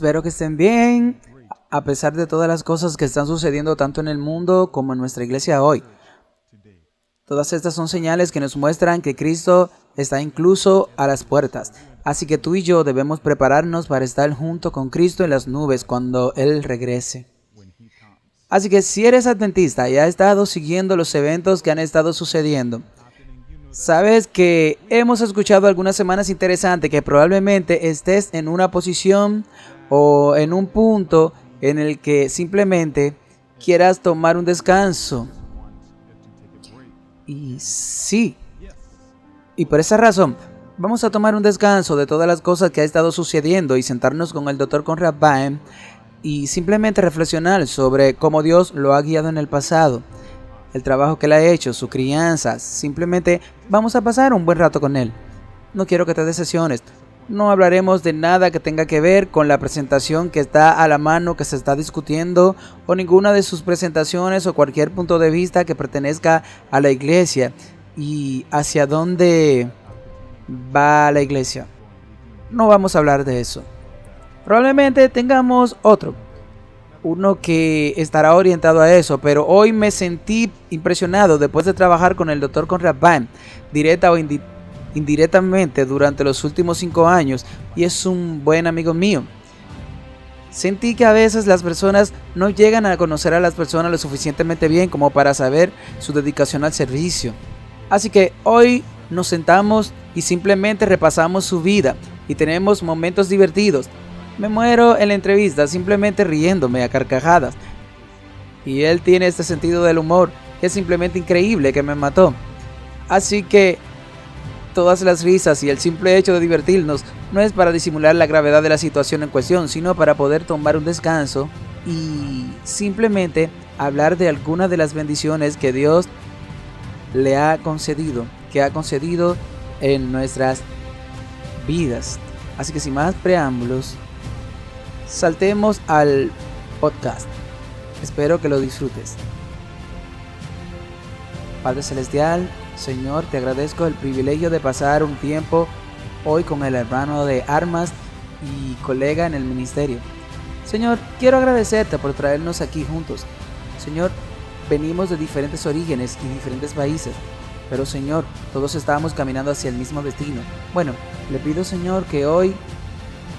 Espero que estén bien, a pesar de todas las cosas que están sucediendo tanto en el mundo como en nuestra iglesia hoy. Todas estas son señales que nos muestran que Cristo está incluso a las puertas. Así que tú y yo debemos prepararnos para estar junto con Cristo en las nubes cuando Él regrese. Así que si eres adventista y has estado siguiendo los eventos que han estado sucediendo, sabes que hemos escuchado algunas semanas interesantes que probablemente estés en una posición o en un punto en el que simplemente quieras tomar un descanso. Y sí, y por esa razón, vamos a tomar un descanso de todas las cosas que ha estado sucediendo y sentarnos con el Dr. Conrad Bain y simplemente reflexionar sobre cómo Dios lo ha guiado en el pasado, el trabajo que Él ha hecho, su crianza. Simplemente vamos a pasar un buen rato con Él. No quiero que te decepciones. No hablaremos de nada que tenga que ver con la presentación que está a la mano, que se está discutiendo, o ninguna de sus presentaciones o cualquier punto de vista que pertenezca a la iglesia y hacia dónde va la iglesia. No vamos a hablar de eso. Probablemente tengamos uno que estará orientado a eso, pero hoy me sentí impresionado después de trabajar con el Dr. Conrad Bain, directa o indirectamente durante los últimos 5 años, y es un buen amigo mío. Sentí que a veces las personas no llegan a conocer a las personas lo suficientemente bien como para saber su dedicación al servicio. Así que hoy nos sentamos y simplemente repasamos su vida y tenemos momentos divertidos. Me muero en la entrevista simplemente riéndome a carcajadas. Y él tiene este sentido del humor que es simplemente increíble, que me mató. Así que todas las risas y el simple hecho de divertirnos no es para disimular la gravedad de la situación en cuestión, sino para poder tomar un descanso y simplemente hablar de algunas de las bendiciones que Dios le ha concedido, que ha concedido en nuestras vidas. Así que sin más preámbulos, saltemos al podcast. Espero que lo disfrutes. Padre Celestial, Señor, te agradezco el privilegio de pasar un tiempo hoy con el hermano de armas y colega en el ministerio. Señor, quiero agradecerte por traernos aquí juntos. Señor, venimos de diferentes orígenes y diferentes países, pero Señor, todos estamos caminando hacia el mismo destino. Bueno, le pido, Señor, que hoy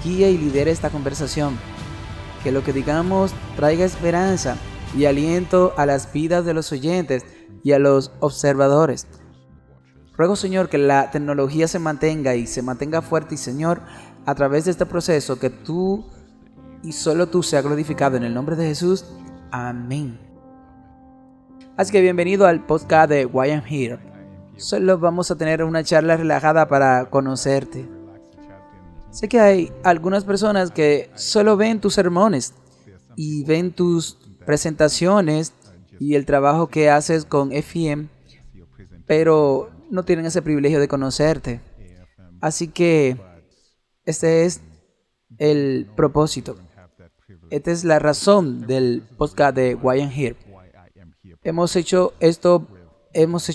guíe y lidere esta conversación, que lo que digamos traiga esperanza y aliento a las vidas de los oyentes y a los observadores. Ruego, Señor, que la tecnología se mantenga fuerte y, Señor, a través de este proceso, que tú y solo tú sea glorificado en el nombre de Jesús. Amén. Así que bienvenido al podcast de Why I'm Here. Solo vamos a tener una charla relajada para conocerte. Sé que hay algunas personas que solo ven tus sermones y ven tus presentaciones y el trabajo que haces con FEM, pero no tienen ese privilegio de conocerte. Así que este es el propósito. Esta es la razón del podcast de Why I'm Here. Hemos hecho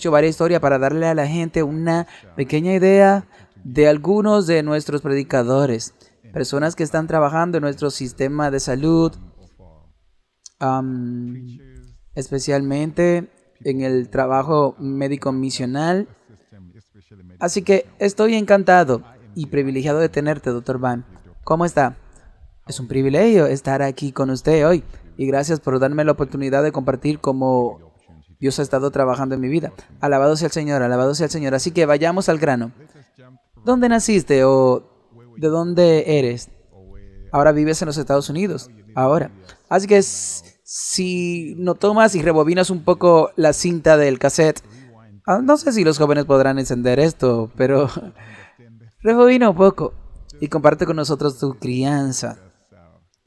varias historias para darle a la gente una pequeña idea de algunos de nuestros predicadores, personas que están trabajando en nuestro sistema de salud, especialmente en el trabajo médico misional. Así que estoy encantado y privilegiado de tenerte, Dr. Bain. ¿Cómo está? Es un privilegio estar aquí con usted hoy y gracias por darme la oportunidad de compartir cómo Dios ha estado trabajando en mi vida. Alabado sea el Señor, alabado sea el Señor. Así que vayamos al grano. ¿Dónde naciste o de dónde eres? Ahora vives en los Estados Unidos. Ahora. Así que si no tomas y rebobinas un poco la cinta del cassette, no sé si los jóvenes podrán encender esto, pero rebobina un poco y comparte con nosotros tu crianza.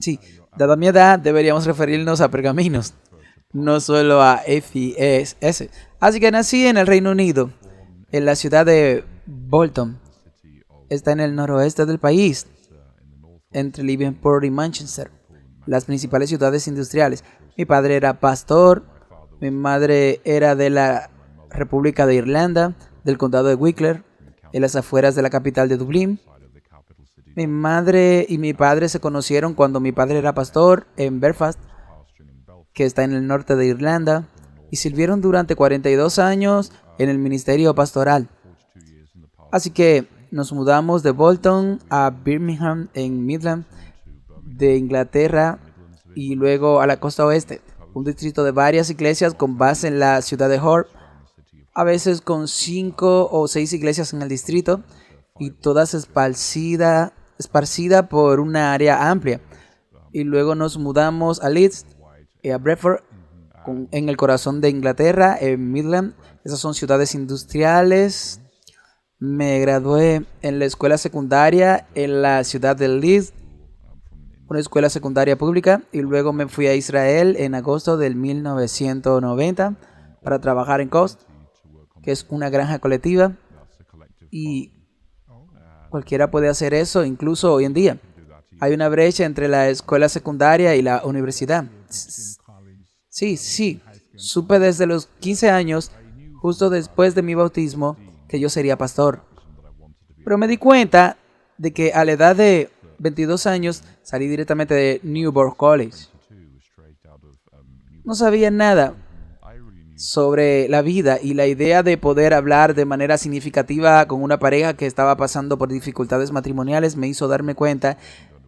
Sí, dada mi edad, deberíamos referirnos a pergaminos, no solo a FES. Así que nací en el Reino Unido, en la ciudad de Bolton. Está en el noroeste del país, entre Liverpool y Manchester, las principales ciudades industriales. Mi padre era pastor, mi madre era de la República de Irlanda, del condado de Wicklow, en las afueras de la capital de Dublín. Mi madre y mi padre se conocieron cuando mi padre era pastor en Belfast, que está en el norte de Irlanda, y sirvieron durante 42 años en el ministerio pastoral. Así que nos mudamos de Bolton a Birmingham en Midland de Inglaterra y luego a la costa oeste, un distrito de varias iglesias con base en la ciudad de Hull, a veces con 5 o 6 iglesias en el distrito y todas esparcidas por una área amplia. Y luego nos mudamos a Leeds y a Bradford en el corazón de Inglaterra, en Midland. Esas son ciudades industriales. Me gradué en la escuela secundaria en la ciudad de Leeds, una escuela secundaria pública, y luego me fui a Israel en agosto del 1990 para trabajar en Coast, que es una granja colectiva, y cualquiera puede hacer eso, incluso hoy en día. Hay una brecha entre la escuela secundaria y la universidad. Sí, supe desde los 15 años, justo después de mi bautismo, que yo sería pastor. Pero me di cuenta de que a la edad de 22 años salí directamente de Newport College. No sabía nada sobre la vida y la idea de poder hablar de manera significativa con una pareja que estaba pasando por dificultades matrimoniales me hizo darme cuenta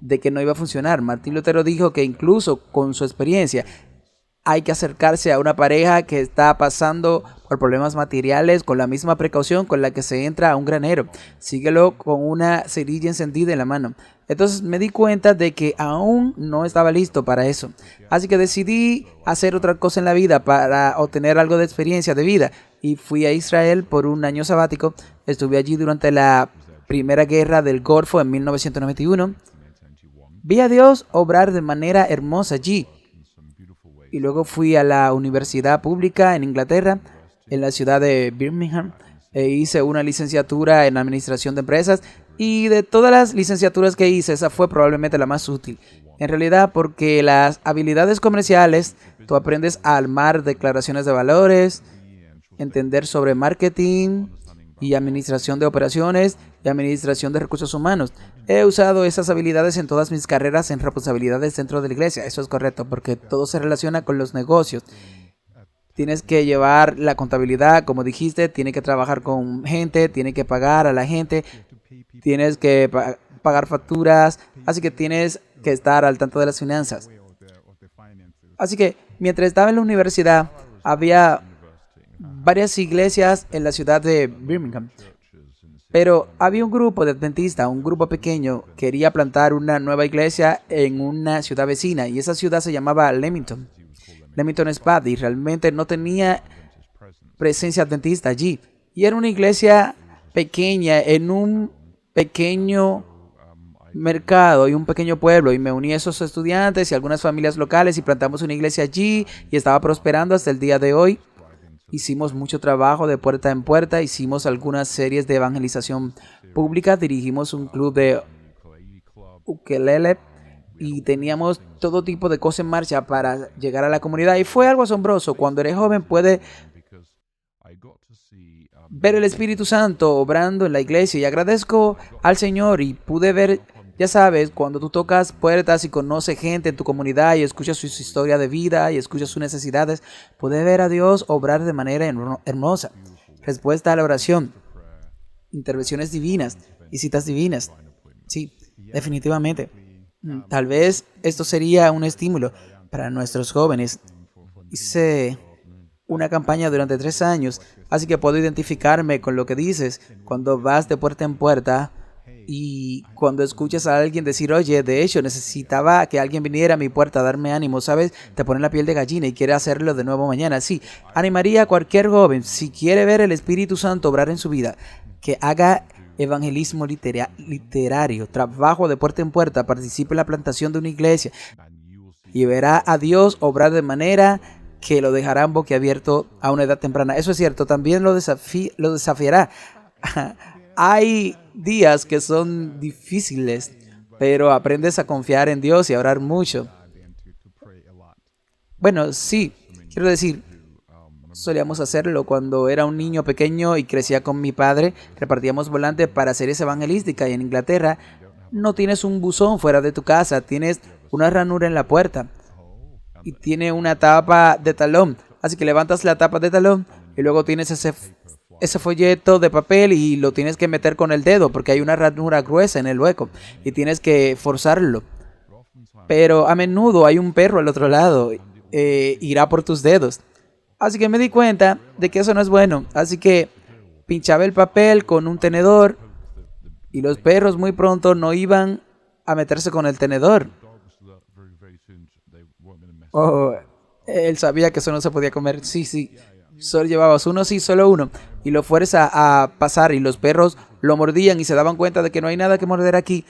de que no iba a funcionar. Martín Lutero dijo que incluso con su experiencia hay que acercarse a una pareja que está pasando por problemas materiales con la misma precaución con la que se entra a un granero. Síguelo con una cerilla encendida en la mano. Entonces me di cuenta de que aún no estaba listo para eso. Así que decidí hacer otra cosa en la vida para obtener algo de experiencia de vida. Y fui a Israel por un año sabático. Estuve allí durante la Primera Guerra del Golfo en 1991. Vi a Dios obrar de manera hermosa allí. Y luego fui a la universidad pública en Inglaterra, en la ciudad de Birmingham, e hice una licenciatura en administración de empresas. Y de todas las licenciaturas que hice, esa fue probablemente la más útil. En realidad, porque las habilidades comerciales, tú aprendes a armar declaraciones de valores, entender sobre marketing y administración de operaciones y administración de recursos humanos. He usado esas habilidades en todas mis carreras en responsabilidades dentro de la iglesia. Eso es correcto, porque todo se relaciona con los negocios. Tienes que llevar la contabilidad, como dijiste, tienes que trabajar con gente, tienes que pagar a la gente, tienes que pagar facturas, así que tienes que estar al tanto de las finanzas. Así que mientras estaba en la universidad, había varias iglesias en la ciudad de Birmingham. Pero había un grupo de adventistas, un grupo pequeño, quería plantar una nueva iglesia en una ciudad vecina y esa ciudad se llamaba Leamington. Leamington Spa, y realmente no tenía presencia adventista allí. Y era una iglesia pequeña en un pequeño mercado y un pequeño pueblo, y me uní a esos estudiantes y algunas familias locales y plantamos una iglesia allí y estaba prosperando hasta el día de hoy. Hicimos mucho trabajo de puerta en puerta, hicimos algunas series de evangelización pública, dirigimos un club de ukelele y teníamos todo tipo de cosas en marcha para llegar a la comunidad. Y fue algo asombroso. Cuando eres joven puedes ver el Espíritu Santo obrando en la iglesia, y agradezco al Señor y pude ver, ya sabes, cuando tú tocas puertas y conoces gente en tu comunidad y escuchas su historia de vida y escuchas sus necesidades, pude ver a Dios obrar de manera hermosa. Respuesta a la oración, intervenciones divinas y citas divinas. Sí, definitivamente. Tal vez esto sería un estímulo para nuestros jóvenes. Hice una campaña durante 3 años, así que puedo identificarme con lo que dices cuando vas de puerta en puerta. Y cuando escuchas a alguien decir, oye, de hecho, necesitaba que alguien viniera a mi puerta a darme ánimo, ¿sabes? Te pone la piel de gallina y quiere hacerlo de nuevo mañana. Sí, animaría a cualquier joven, si quiere ver el Espíritu Santo obrar en su vida, que haga evangelismo literario, trabajo de puerta en puerta, participe en la plantación de una iglesia y verá a Dios obrar de manera que lo dejarán boquiabierto a una edad temprana. Eso es cierto, también lo desafiará. Hay días que son difíciles, pero aprendes a confiar en Dios y a orar mucho. Bueno, sí, quiero decir, solíamos hacerlo cuando era un niño pequeño y crecía con mi padre. Repartíamos volantes para series evangelísticas y en Inglaterra no tienes un buzón fuera de tu casa, tienes una ranura en la puerta y tiene una tapa de talón. Así que levantas la tapa de talón y luego tienes ese folleto de papel y lo tienes que meter con el dedo porque hay una ranura gruesa en el hueco y tienes que forzarlo. Pero a menudo hay un perro al otro lado, irá por tus dedos. Así que me di cuenta de que eso no es bueno. Así que pinchaba el papel con un tenedor y los perros muy pronto no iban a meterse con el tenedor. Oh, él sabía que eso no se podía comer. Sí, sí. Solo llevabas uno, sí, solo uno. Y lo fueres a pasar y los perros lo mordían y se daban cuenta de que no hay nada que morder aquí.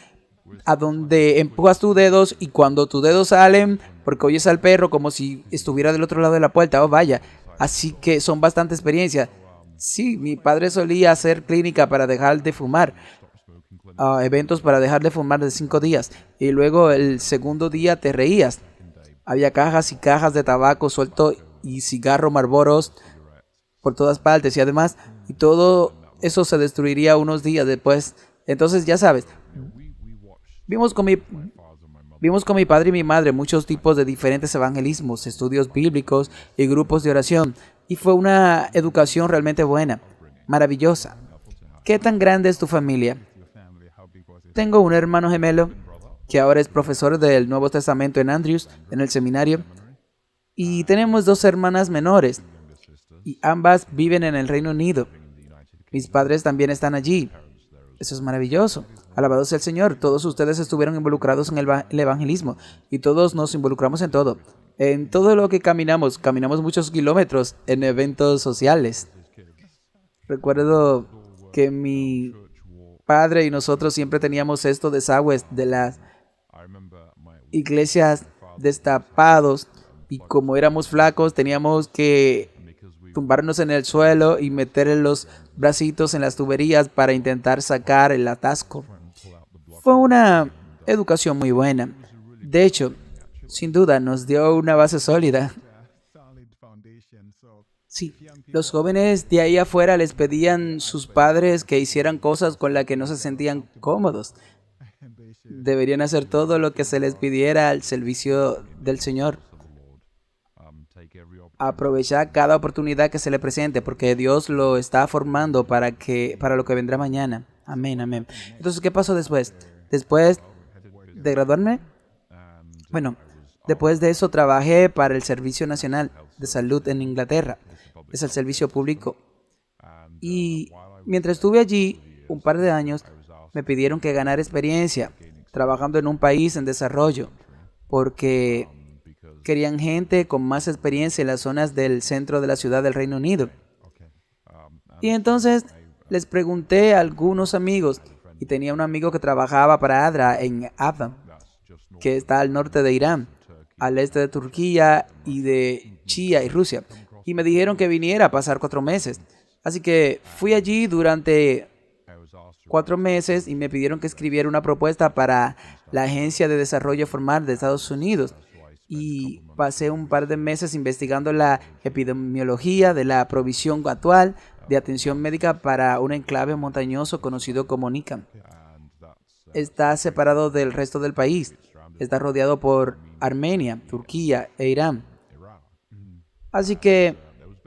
A donde empujas tus dedos y cuando tus dedos salen, porque oyes al perro como si estuviera del otro lado de la puerta. Oh, vaya. Así que son bastante experiencias. Sí, mi padre solía hacer clínica para dejar de fumar. Eventos para dejar de fumar de 5 días. Y luego el segundo día te reías. Había cajas y cajas de tabaco suelto y cigarro Marlboros por todas partes y además, y todo eso se destruiría unos días después. Entonces, ya sabes, vimos con mi padre y mi madre muchos tipos de diferentes evangelismos, estudios bíblicos y grupos de oración. Y fue una educación realmente buena, maravillosa. ¿Qué tan grande es tu familia? Tengo un hermano gemelo que ahora es profesor del Nuevo Testamento en Andrews, en el seminario. Y tenemos 2 hermanas menores, y ambas viven en el Reino Unido. Mis padres también están allí. Eso es maravilloso. Alabado sea el Señor. Todos ustedes estuvieron involucrados en el evangelismo, y todos nos involucramos en todo. En todo lo que caminamos muchos kilómetros en eventos sociales. Recuerdo que mi padre y nosotros siempre teníamos estos desagües de las iglesias destapados y como éramos flacos teníamos que tumbarnos en el suelo y meter los bracitos en las tuberías para intentar sacar el atasco. Fue una educación muy buena. De hecho, sin duda nos dio una base sólida. Sí, los jóvenes de ahí afuera les pedían sus padres que hicieran cosas con las que no se sentían cómodos. Deberían hacer todo lo que se les pidiera al servicio del Señor. Aprovechar cada oportunidad que se le presente, porque Dios lo está formando para lo que vendrá mañana. Amén, amén. Entonces, ¿qué pasó después? Después de graduarme, bueno, después de eso trabajé para el Servicio Nacional de Salud en Inglaterra. Es el servicio público. Y mientras estuve allí un par de años, me pidieron que ganara experiencia trabajando en un país en desarrollo, porque querían gente con más experiencia en las zonas del centro de la ciudad del Reino Unido. Y entonces les pregunté a algunos amigos, y tenía un amigo que trabajaba para ADRA en Afgan, que está al norte de Irán, al este de Turquía y de China y Rusia. Y me dijeron que viniera a pasar 4 meses. Así que fui allí durante 4 meses y me pidieron que escribiera una propuesta para la Agencia de Desarrollo Formal de Estados Unidos. Y pasé un par de meses investigando la epidemiología de la provisión actual de atención médica para un enclave montañoso conocido como Nika. Está separado del resto del país. Está rodeado por Armenia, Turquía e Irán. Así que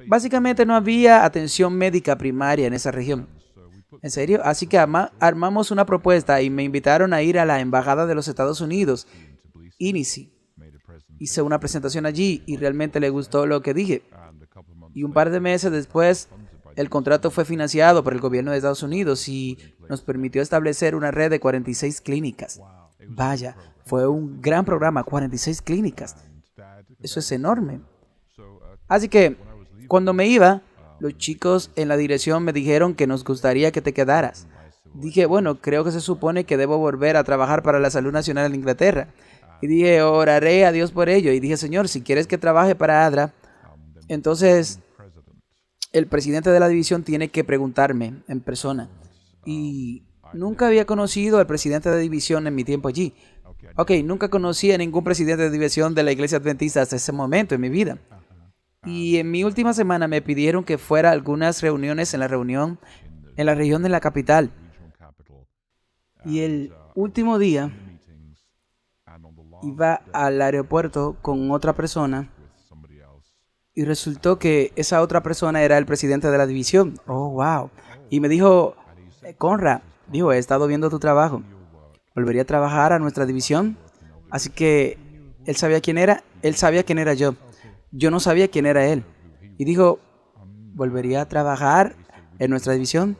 básicamente no había atención médica primaria en esa región. ¿En serio? Así que armamos una propuesta y me invitaron a ir a la Embajada de los Estados Unidos, INICI. Hice una presentación allí y realmente le gustó lo que dije. Y un par de meses después, el contrato fue financiado por el gobierno de Estados Unidos y nos permitió establecer una red de 46 clínicas. Vaya, fue un gran programa, 46 clínicas. Eso es enorme. Así que, cuando me iba, los chicos en la dirección me dijeron que nos gustaría que te quedaras. Dije, bueno, creo que se supone que debo volver a trabajar para la Salud Nacional en Inglaterra. Y dije, oraré a Dios por ello. Y dije, Señor, si quieres que trabaje para ADRA, entonces el presidente de la división tiene que preguntarme en persona. Y nunca había conocido al presidente de división en mi tiempo allí. Ok, nunca conocí a ningún presidente de división de la Iglesia Adventista hasta ese momento en mi vida. Y en mi última semana me pidieron que fuera a algunas reuniones en la región de la capital. Y último día iba al aeropuerto con otra persona y resultó que esa otra persona era el presidente de la división. Oh, wow. Y me dijo, Conrad, dijo, he estado viendo tu trabajo. ¿Volvería a trabajar a nuestra división? Así que él sabía quién era, él sabía quién era yo. Yo no sabía quién era él. Y dijo, ¿volvería a trabajar en nuestra división?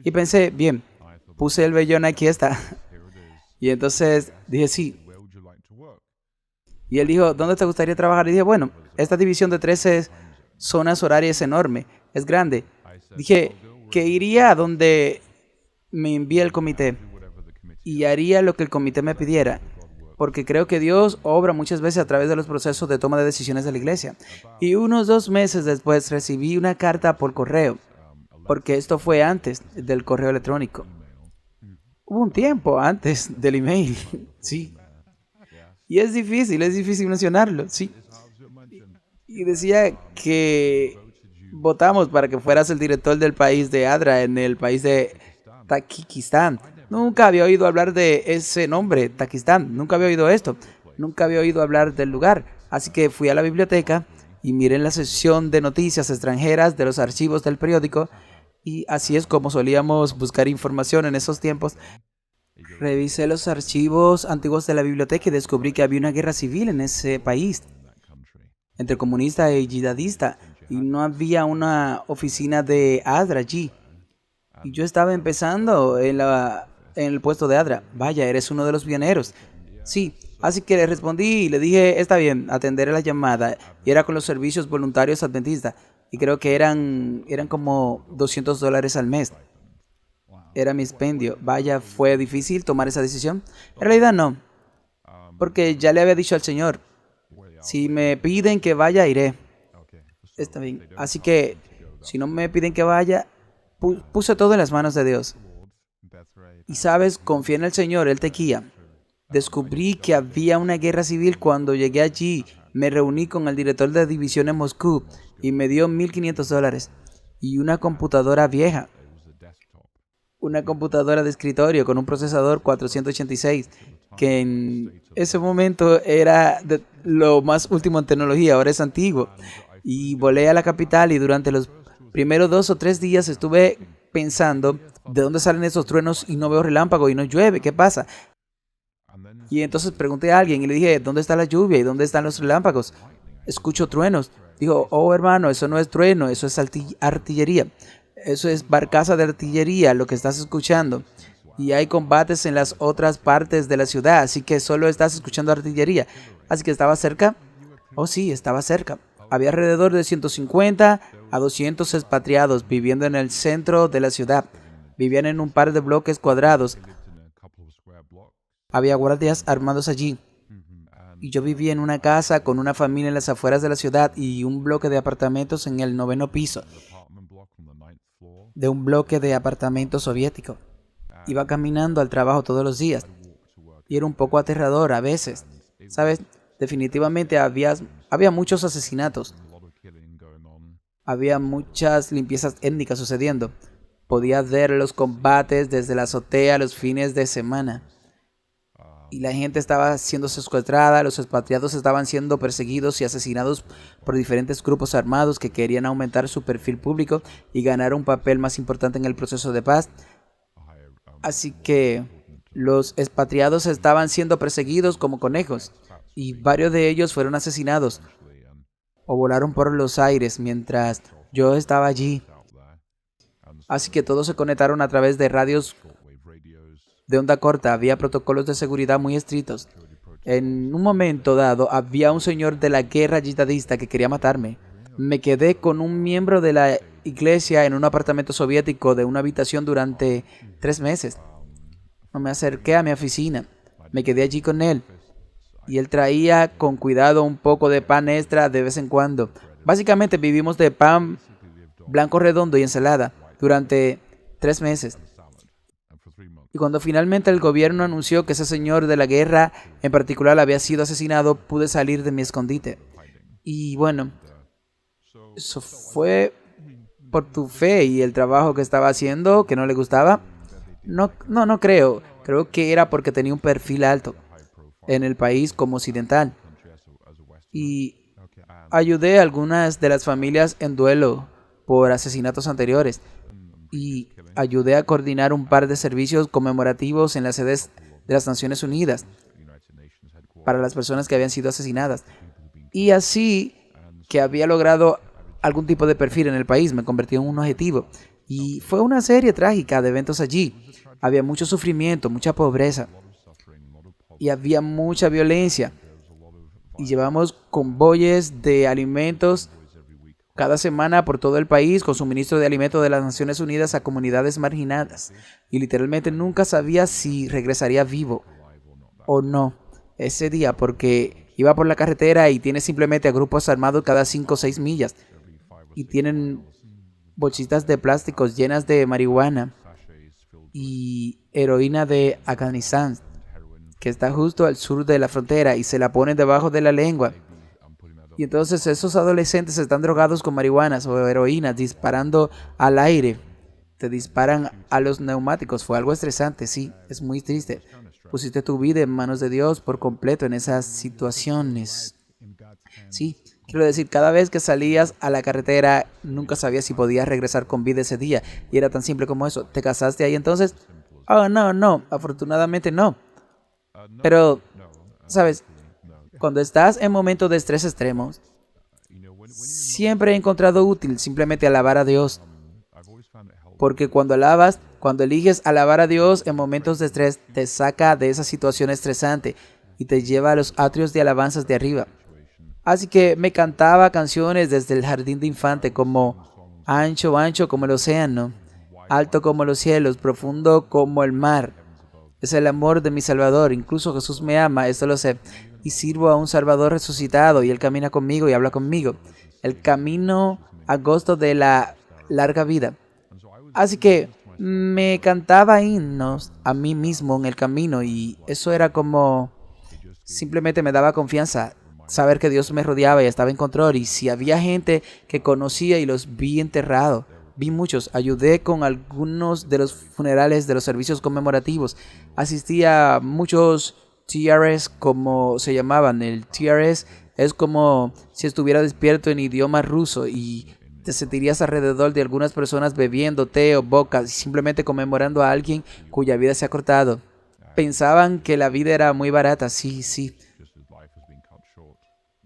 Y pensé, bien, puse el vellón, aquí está. Y entonces dije, sí. Y él dijo, ¿dónde te gustaría trabajar? Y dije, bueno, esta división de 13 zonas horarias es enorme, es grande. Dije que iría a donde me envíe el comité y haría lo que el comité me pidiera, porque creo que Dios obra muchas veces a través de los procesos de toma de decisiones de la iglesia. Y unos 2 meses después recibí una carta por correo, porque esto fue antes del correo electrónico. Hubo un tiempo antes del email, sí. Y es difícil mencionarlo, sí. Y decía que votamos para que fueras el director del país de ADRA en el país de Tayikistán. Nunca había oído hablar de ese nombre, Tayikistán. Nunca había oído esto. Nunca había oído hablar del lugar. Así que fui a la biblioteca y miré en la sección de noticias extranjeras de los archivos del periódico. Y así es como solíamos buscar información en esos tiempos. Revisé los archivos antiguos de la biblioteca y descubrí que había una guerra civil en ese país entre comunista y yihadista, y no había una oficina de ADRA allí. Y yo estaba empezando en el puesto de ADRA. Vaya, eres uno de los pioneros. Sí, así que le respondí y le dije, está bien, atenderé la llamada. Y era con los servicios voluntarios adventistas. Y creo que eran como $200 al mes. Era mi expendio. Vaya, fue difícil tomar esa decisión. En realidad no, porque ya le había dicho al Señor, si me piden que vaya, iré. Está bien. Así que, si no me piden que vaya, puse todo en las manos de Dios. Y sabes, confía en el Señor, Él te guía. Descubrí que había una guerra civil cuando llegué allí. Me reuní con el director de división en Moscú y me dio $1,500 y una computadora vieja. Una computadora de escritorio con un procesador 486, que en ese momento era de lo más último en tecnología, ahora es antiguo. Y volé a la capital y durante los primeros 2 o 3 días estuve pensando, ¿de dónde salen esos truenos y no veo relámpago y no llueve? ¿Qué pasa? Y entonces pregunté a alguien y le dije, ¿dónde está la lluvia y dónde están los relámpagos? Escucho truenos. Dijo, oh hermano, eso no es trueno, eso es artillería. Eso es barcaza de artillería, lo que estás escuchando. Y hay combates en las otras partes de la ciudad, así que solo estás escuchando artillería. Así que estaba cerca. Oh sí, estaba cerca. Había alrededor de 150 a 200 expatriados viviendo en el centro de la ciudad. Vivían en un par de bloques cuadrados. Había guardias armados allí. Y yo vivía en una casa con una familia en las afueras de la ciudad y un bloque de apartamentos en el 9º piso de un bloque de apartamentos soviético. Iba caminando al trabajo todos los días y era un poco aterrador a veces. ¿Sabes? Definitivamente había muchos asesinatos. Había muchas limpiezas étnicas sucediendo. Podías ver los combates desde la azotea los fines de semana. Y la gente estaba siendo secuestrada, los expatriados estaban siendo perseguidos y asesinados por diferentes grupos armados que querían aumentar su perfil público y ganar un papel más importante en el proceso de paz. Así que los expatriados estaban siendo perseguidos como conejos y varios de ellos fueron asesinados o volaron por los aires mientras yo estaba allí. Así que todos se conectaron a través de radios de onda corta. Había protocolos de seguridad muy estrictos. En un momento dado, había un señor de la guerra yihadista que quería matarme. Me quedé con un miembro de la iglesia en un apartamento soviético de una habitación durante 3 meses. No me acerqué a mi oficina. Me quedé allí con él. Y él traía con cuidado un poco de pan extra de vez en cuando. Básicamente vivimos de pan blanco redondo y ensalada durante 3 meses. Y cuando finalmente el gobierno anunció que ese señor de la guerra en particular había sido asesinado, pude salir de mi escondite. Y bueno, eso fue por tu fe y el trabajo que estaba haciendo, que no le gustaba. No creo. Creo que era porque tenía un perfil alto en el país como occidental. Y ayudé a algunas de las familias en duelo por asesinatos anteriores. Y ayudé a coordinar un par de servicios conmemorativos en las sedes de las Naciones Unidas para las personas que habían sido asesinadas. Y así que había logrado algún tipo de perfil en el país, me convertí en un objetivo. Y fue una serie trágica de eventos allí. Había mucho sufrimiento, mucha pobreza y había mucha violencia. Y llevamos convoyes de alimentos cada semana por todo el país con suministro de alimentos de las Naciones Unidas a comunidades marginadas. Y literalmente nunca sabía si regresaría vivo o no ese día, porque iba por la carretera y tiene simplemente a grupos armados cada 5 o 6 millas. Y tienen bolsitas de plásticos llenas de marihuana y heroína de Afganistán, que está justo al sur de la frontera, y se la ponen debajo de la lengua. Y entonces esos adolescentes están drogados con marihuanas o heroína, disparando al aire. Te disparan a los neumáticos. Fue algo estresante, sí, es muy triste. Pusiste tu vida en manos de Dios por completo en esas situaciones. Sí, quiero decir, cada vez que salías a la carretera, nunca sabías si podías regresar con vida ese día. Y era tan simple como eso. ¿Te casaste ahí entonces? Oh, no, afortunadamente no. Pero, ¿sabes? Cuando estás en momentos de estrés extremos, siempre he encontrado útil simplemente alabar a Dios. Porque cuando alabas, cuando eliges alabar a Dios en momentos de estrés, te saca de esa situación estresante y te lleva a los atrios de alabanzas de arriba. Así que me cantaba canciones desde el jardín de infante como ancho, ancho como el océano, alto como los cielos, profundo como el mar. Es el amor de mi Salvador, incluso Jesús me ama, esto lo sé. Y sirvo a un Salvador resucitado y Él camina conmigo y habla conmigo. El camino angosto de la larga vida. Así que me cantaba himnos a mí mismo en el camino y eso era como simplemente me daba confianza. Saber que Dios me rodeaba y estaba en control. Y si había gente que conocía y los vi enterrados, vi muchos. Ayudé con algunos de los funerales de los servicios conmemorativos. Asistí a muchos TRS, como se llamaban. El TRS es como si estuviera despierto en idioma ruso y te sentirías alrededor de algunas personas bebiendo té o vodka y simplemente conmemorando a alguien cuya vida se ha cortado. Pensaban que la vida era muy barata. Sí.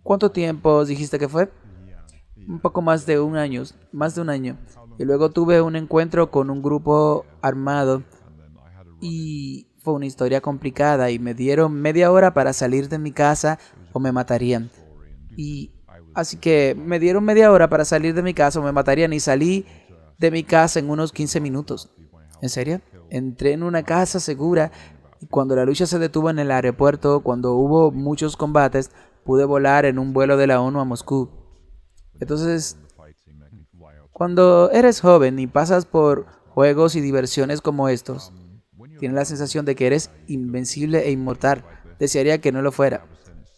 ¿Cuánto tiempo dijiste que fue? Un poco más de un año, Y luego tuve un encuentro con un grupo armado y fue una historia complicada y me dieron media hora para salir de mi casa o me matarían. Y así que me dieron media hora para salir de mi casa o me matarían y salí de mi casa en unos 15 minutos. ¿En serio? Entré en una casa segura y cuando la lucha se detuvo en el aeropuerto, cuando hubo muchos combates, pude volar en un vuelo de la ONU a Moscú. Entonces, cuando eres joven y pasas por juegos y diversiones como estos, tienes la sensación de que eres invencible e inmortal. Desearía que no lo fuera.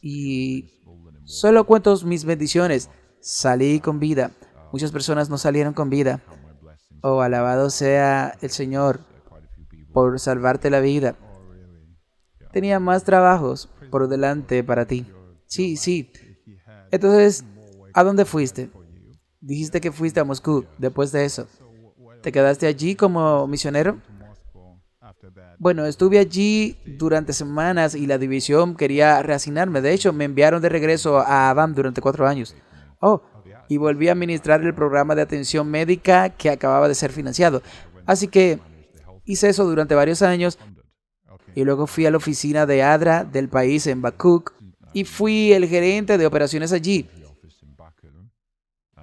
Y solo cuento mis bendiciones. Salí con vida. Muchas personas no salieron con vida. Oh, alabado sea el Señor por salvarte la vida. Tenía más trabajos por delante para ti. Sí. Entonces, ¿a dónde fuiste? Dijiste que fuiste a Moscú después de eso. ¿Te quedaste allí como misionero? Bueno, estuve allí durante semanas y la división quería reasignarme. De hecho, me enviaron de regreso a Abam durante 4 años. Oh, y volví a administrar el programa de atención médica que acababa de ser financiado. Así que hice eso durante varios años y luego fui a la oficina de ADRA del país en Bakú y fui el gerente de operaciones allí.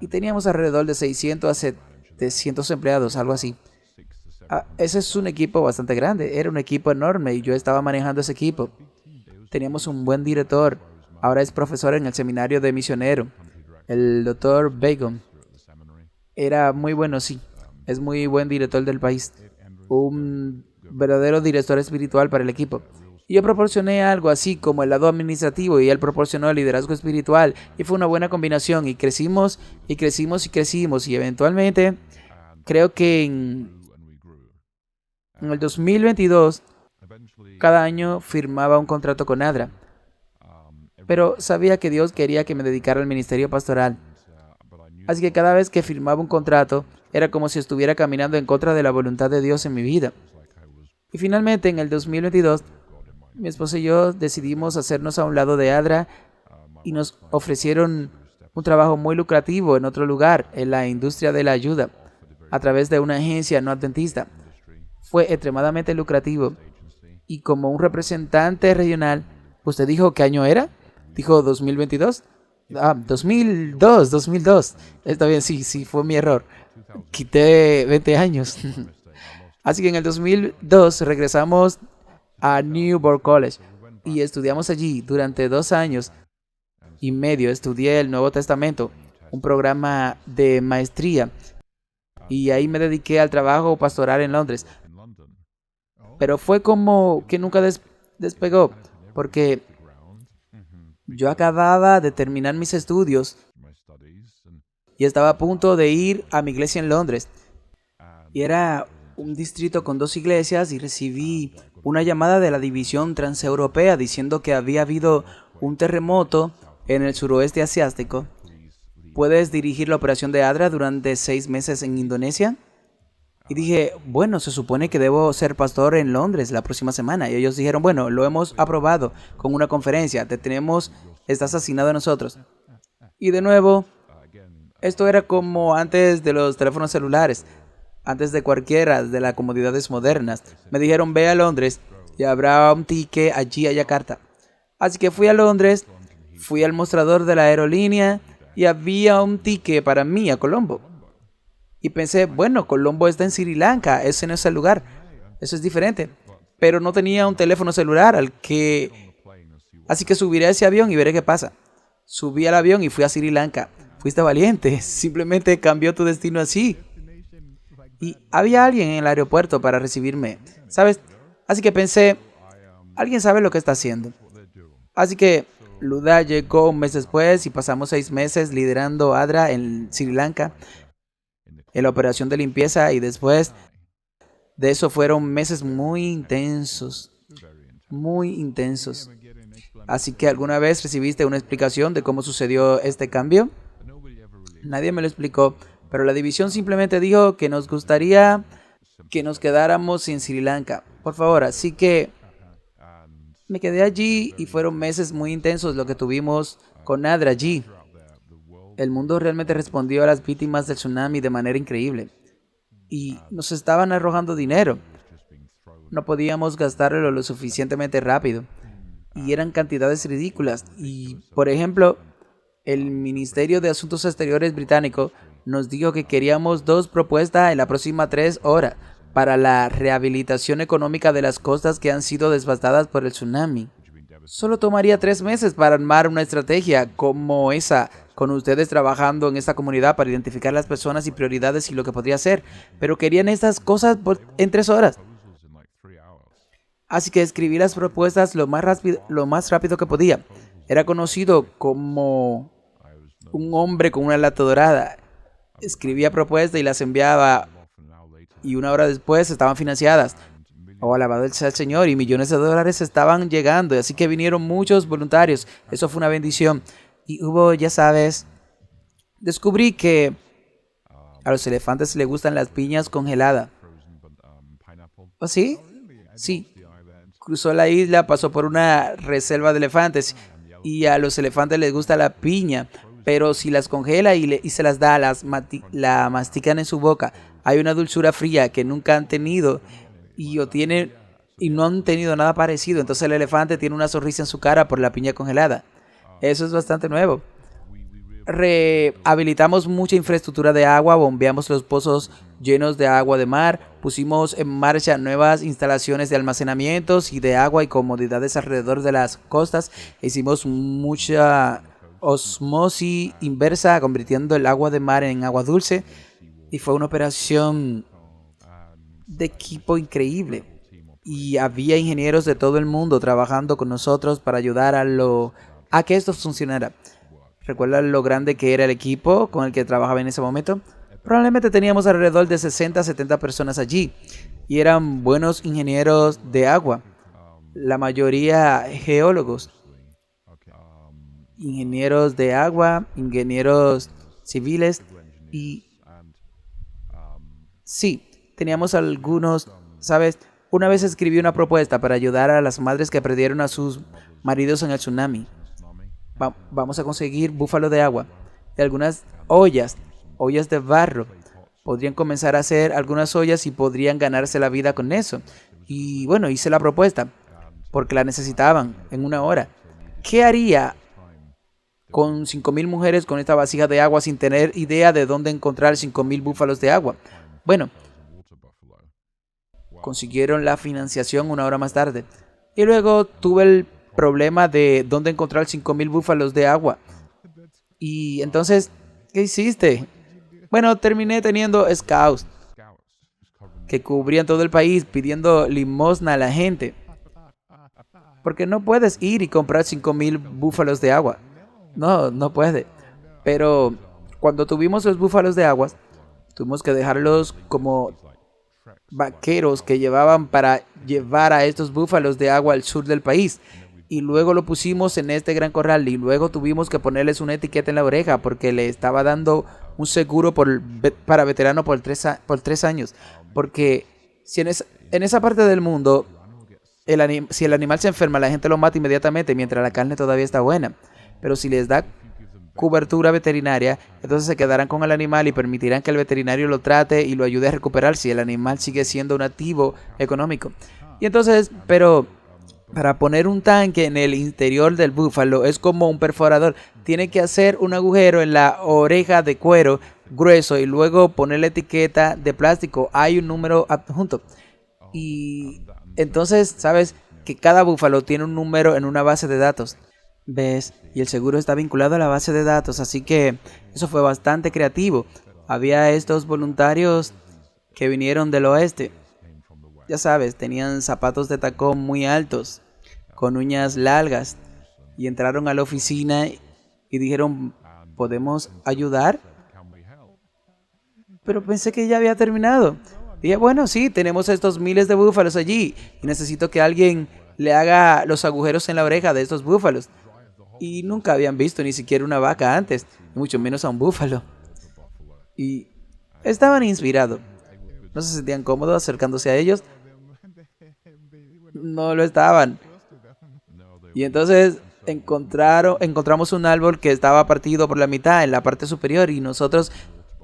Y teníamos alrededor de 600 a 700 empleados, algo así. Ese es un equipo bastante grande, era un equipo enorme y yo estaba manejando ese equipo. Teníamos un buen director, ahora es profesor en el seminario de misionero, el doctor Begum. Era muy bueno, sí, es muy buen director del país, un verdadero director espiritual para el equipo. Y yo proporcioné algo así como el lado administrativo y él proporcionó el liderazgo espiritual y fue una buena combinación y crecimos y eventualmente creo que en el 2022 Cada año firmaba un contrato con ADRA, pero sabía que Dios quería que me dedicara al ministerio pastoral. Así que cada vez que firmaba un contrato, era como si estuviera caminando en contra de la voluntad de Dios en mi vida. Y finalmente, en el 2022, mi esposa y yo decidimos hacernos a un lado de ADRA y nos ofrecieron un trabajo muy lucrativo en otro lugar, en la industria de la ayuda, a través de una agencia no adventista. Fue extremadamente lucrativo. Y como un representante regional, ¿usted dijo qué año era? ¿Dijo 2022? 2002. Está bien, sí, fue mi error. Quité 20 años. Así que en el 2002 regresamos a Newport College y estudiamos allí durante 2 años y medio. Estudié el Nuevo Testamento, un programa de maestría, y ahí me dediqué al trabajo pastoral en Londres. Pero fue como que nunca despegó, porque yo acababa de terminar mis estudios y estaba a punto de ir a mi iglesia en Londres. Y era un distrito con 2 iglesias y recibí una llamada de la división transeuropea diciendo que había habido un terremoto en el suroeste asiático. ¿Puedes dirigir la operación de ADRA durante 6 meses en Indonesia? Y dije, bueno, se supone que debo ser pastor en Londres la próxima semana. Y ellos dijeron, bueno, lo hemos aprobado con una conferencia. Estás asignado a nosotros. Y de nuevo, esto era como antes de los teléfonos celulares, antes de cualquiera de las comodidades modernas. Me dijeron, ve a Londres y habrá un ticket allí a Yakarta. Así que fui a Londres, fui al mostrador de la aerolínea y había un ticket para mí a Colombo. Y pensé, bueno, Colombo está en Sri Lanka, ese no es el lugar, eso es diferente. Pero no tenía un teléfono celular así que subiré a ese avión y veré qué pasa. Subí al avión y fui a Sri Lanka. Fuiste valiente, simplemente cambió tu destino así. Y había alguien en el aeropuerto para recibirme, ¿sabes? Así que pensé, alguien sabe lo que está haciendo. Así que Luda llegó un mes después y pasamos 6 meses liderando ADRA en Sri Lanka, en la operación de limpieza, y después de eso fueron meses muy intensos. Así que ¿alguna vez recibiste una explicación de cómo sucedió este cambio? Nadie me lo explicó, pero la división simplemente dijo que nos gustaría que nos quedáramos en Sri Lanka, por favor. Así que me quedé allí y fueron meses muy intensos lo que tuvimos con ADRA allí. El mundo realmente respondió a las víctimas del tsunami de manera increíble. Y nos estaban arrojando dinero. No podíamos gastarlo lo suficientemente rápido. Y eran cantidades ridículas. Y, por ejemplo, el Ministerio de Asuntos Exteriores británico nos dijo que queríamos 2 propuestas en las próximas 3 horas para la rehabilitación económica de las costas que han sido devastadas por el tsunami. Solo tomaría 3 meses para armar una estrategia como esa, con ustedes trabajando en esta comunidad para identificar las personas y prioridades y lo que podría hacer. Pero querían estas cosas en 3 horas. Así que escribí las propuestas lo más rápido que podía. Era conocido como un hombre con una lata dorada. Escribía propuestas y las enviaba, y 1 hora después estaban financiadas. Alabado sea el Señor, y millones de dólares estaban llegando. Así que vinieron muchos voluntarios. Eso fue una bendición. Y hubo, ya sabes, descubrí que a los elefantes les gustan las piñas congeladas. ¿Oh, sí? Sí. Cruzó la isla, pasó por una reserva de elefantes, y a los elefantes les gusta la piña, pero si las congela y se las da, la mastican en su boca. Hay una dulzura fría que nunca han tenido y no han tenido nada parecido. Entonces el elefante tiene una sonrisa en su cara por la piña congelada. Eso es bastante nuevo. Rehabilitamos mucha infraestructura de agua, bombeamos los pozos llenos de agua de mar, pusimos en marcha nuevas instalaciones de almacenamientos y de agua y comodidades alrededor de las costas. Hicimos mucha osmosis inversa, convirtiendo el agua de mar en agua dulce, y fue una operación de equipo increíble. Y había ingenieros de todo el mundo trabajando con nosotros para ayudar a que esto funcionara. ¿Recuerdas lo grande que era el equipo con el que trabajaba en ese momento? Probablemente teníamos alrededor de 60 a 70 personas allí, y eran buenos ingenieros de agua. la mayoría geólogos, ingenieros de agua, ingenieros civiles y sí, teníamos algunos, ¿sabes? Una vez escribí una propuesta para ayudar a las madres que perdieron a sus maridos en el tsunami. Vamos a conseguir búfalo de agua y algunas ollas de barro. Podrían comenzar a hacer algunas ollas y podrían ganarse la vida con eso. Y bueno, hice la propuesta porque la necesitaban en una hora. ¿Qué haría con 5.000 mujeres con esta vasija de agua sin tener idea de dónde encontrar 5.000 búfalos de agua? Bueno, consiguieron la financiación una hora más tarde. Y luego tuve el problema de dónde encontrar 5.000 búfalos de agua. Y entonces, ¿qué hiciste? Bueno, terminé teniendo scouts que cubrían todo el país pidiendo limosna a la gente. Porque no puedes ir y comprar 5.000 búfalos de agua. No, no puede. Pero cuando tuvimos los búfalos de agua, tuvimos que dejarlos como vaqueros que llevaban para llevar a estos búfalos de agua al sur del país. Y luego lo pusimos en este gran corral y luego tuvimos que ponerles una etiqueta en la oreja porque le estaba dando un seguro para veterano por 3 años. Porque si en esa parte del mundo, si el animal se enferma, la gente lo mata inmediatamente mientras la carne todavía está buena. Pero si les da cobertura veterinaria, entonces se quedarán con el animal y permitirán que el veterinario lo trate y lo ayude a recuperar si el animal sigue siendo un activo económico. Y entonces, pero para poner un tanque en el interior del búfalo es como un perforador. Tiene que hacer un agujero en la oreja de cuero grueso y luego poner la etiqueta de plástico. Hay un número adjunto. Y entonces, sabes que cada búfalo tiene un número en una base de datos. ¿Ves? Y el seguro está vinculado a la base de datos, así que eso fue bastante creativo. Había estos voluntarios que vinieron del oeste. Ya sabes, tenían zapatos de tacón muy altos, con uñas largas, y entraron a la oficina y dijeron, ¿podemos ayudar? Pero pensé que ya había terminado. Dije, bueno, sí, tenemos estos miles de búfalos allí y necesito que alguien le haga los agujeros en la oreja de estos búfalos. Y nunca habían visto ni siquiera una vaca antes, mucho menos a un búfalo. Y estaban inspirados. No se sentían cómodos acercándose a ellos. No lo estaban. Y entonces encontramos un árbol que estaba partido por la mitad en la parte superior y nosotros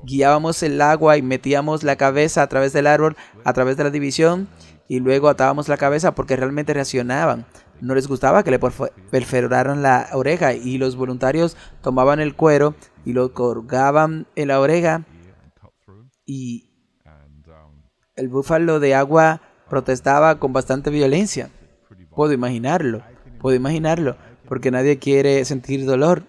guiábamos el agua y metíamos la cabeza a través del árbol, a través de la división y luego atábamos la cabeza porque realmente reaccionaban. No les gustaba que le perforaran la oreja y los voluntarios tomaban el cuero y lo colgaban en la oreja y el búfalo de agua protestaba con bastante violencia. Puedo imaginarlo, porque nadie quiere sentir dolor.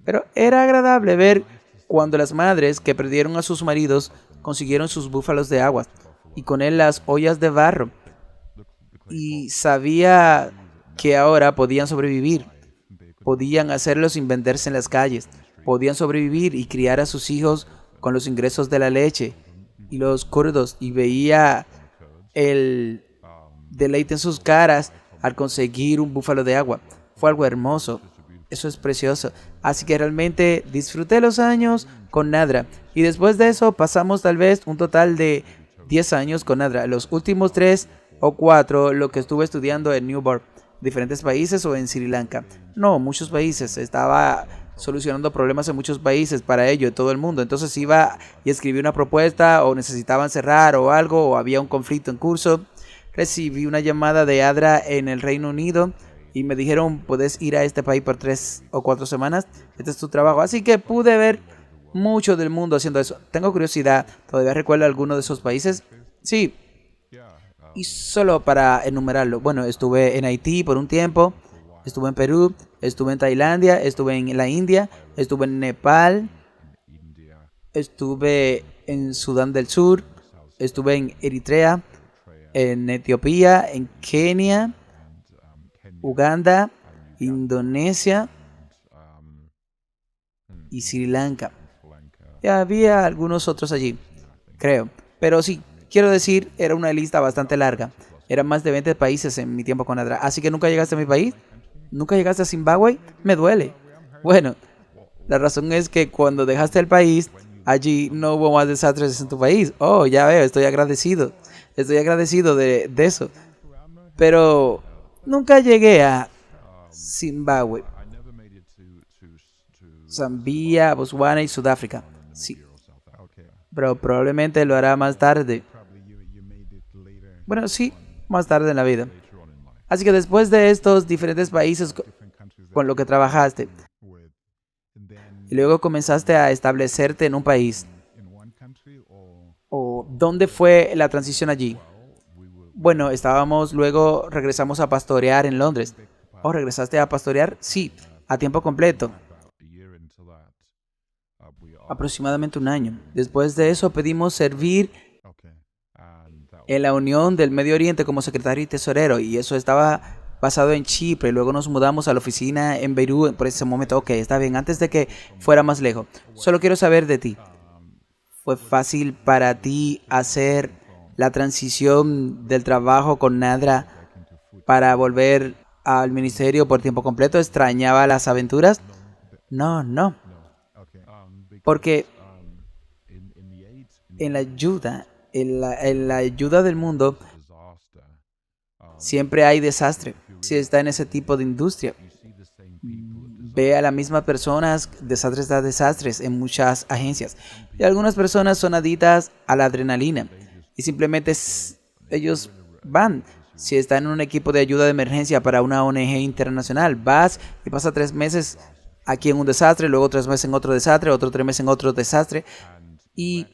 Pero era agradable ver cuando las madres que perdieron a sus maridos consiguieron sus búfalos de agua y con él las ollas de barro. Y sabía que ahora podían sobrevivir. Podían hacerlo sin venderse en las calles. Podían sobrevivir y criar a sus hijos con los ingresos de la leche y los kurdos. Y veía el deleite en sus caras al conseguir un búfalo de agua. Fue algo hermoso. Eso es precioso. Así que realmente disfruté los años con Nadra. Y después de eso pasamos tal vez un total de 10 años con Nadra. Los últimos 3 o 4 lo que estuve estudiando en Newport, diferentes países o en Sri Lanka. No, muchos países. Estaba solucionando problemas en muchos países para ello, en todo el mundo. Entonces iba y escribí una propuesta o necesitaban cerrar o algo o había un conflicto en curso. Recibí una llamada de ADRA en el Reino Unido y me dijeron, puedes ir a este país por 3 o 4 semanas, este es tu trabajo. Así que pude ver mucho del mundo haciendo eso. Tengo curiosidad, ¿todavía recuerdo alguno de esos países? Sí, y solo para enumerarlo. Bueno, estuve en Haití por un tiempo, estuve en Perú, estuve en Tailandia, estuve en la India, estuve en Nepal, estuve en Sudán del Sur, estuve en Eritrea, en Etiopía, en Kenia, Uganda, Indonesia y Sri Lanka. Y había algunos otros allí, creo. Pero sí, quiero decir, era una lista bastante larga. Eran más de 20 países en mi tiempo con Adra. Así que nunca llegaste a mi país. ¿Nunca llegaste a Zimbabue? Me duele. Bueno, la razón es que cuando dejaste el país, allí no hubo más desastres en tu país. Oh, ya veo, estoy agradecido. Estoy agradecido de eso. Pero nunca llegué a Zimbabue, Zambia, Botswana y Sudáfrica. Sí, pero probablemente lo hará más tarde. Bueno, sí, más tarde en la vida. Así que después de estos diferentes países con lo que trabajaste, y luego comenzaste a establecerte en un país, ¿o dónde fue la transición allí? Bueno, luego regresamos a pastorear en Londres. ¿Oh, regresaste a pastorear? Sí, a tiempo completo. Aproximadamente un año. Después de eso pedimos servir en la Unión del Medio Oriente como secretario y tesorero, y eso estaba basado en Chipre. Luego nos mudamos a la oficina en Beirut por ese momento. Ok, está bien, antes de que fuera más lejos. Solo quiero saber de ti. ¿Fue fácil para ti hacer la transición del trabajo con Nadra para volver al ministerio por tiempo completo? ¿Extrañaba las aventuras? No. Porque en la ayuda del mundo siempre hay desastre. Si está en ese tipo de industria, ve a las mismas personas, desastres tras desastres en muchas agencias. Y algunas personas son adictas a la adrenalina y simplemente ellos van. Si está en un equipo de ayuda de emergencia para una ONG internacional, vas y pasas 3 meses aquí en un desastre, luego 3 meses en otro desastre, otro 3 meses en otro desastre, y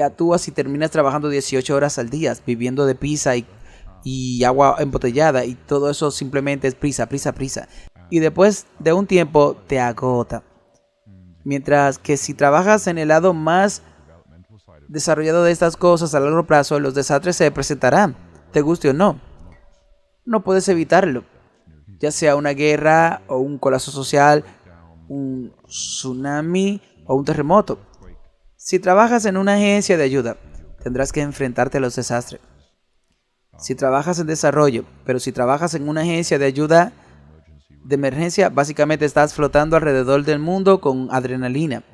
actúas y terminas trabajando 18 horas al día, viviendo de pizza y agua embotellada, y todo eso simplemente es prisa. Y después de un tiempo te agota. Mientras que si trabajas en el lado más desarrollado de estas cosas a largo plazo, los desastres se presentarán, te guste o no. No puedes evitarlo, ya sea una guerra o un colapso social, un tsunami o un terremoto. Si trabajas en una agencia de ayuda, tendrás que enfrentarte a los desastres. Si trabajas en desarrollo, pero si trabajas en una agencia de ayuda de emergencia, básicamente estás flotando alrededor del mundo con adrenalina.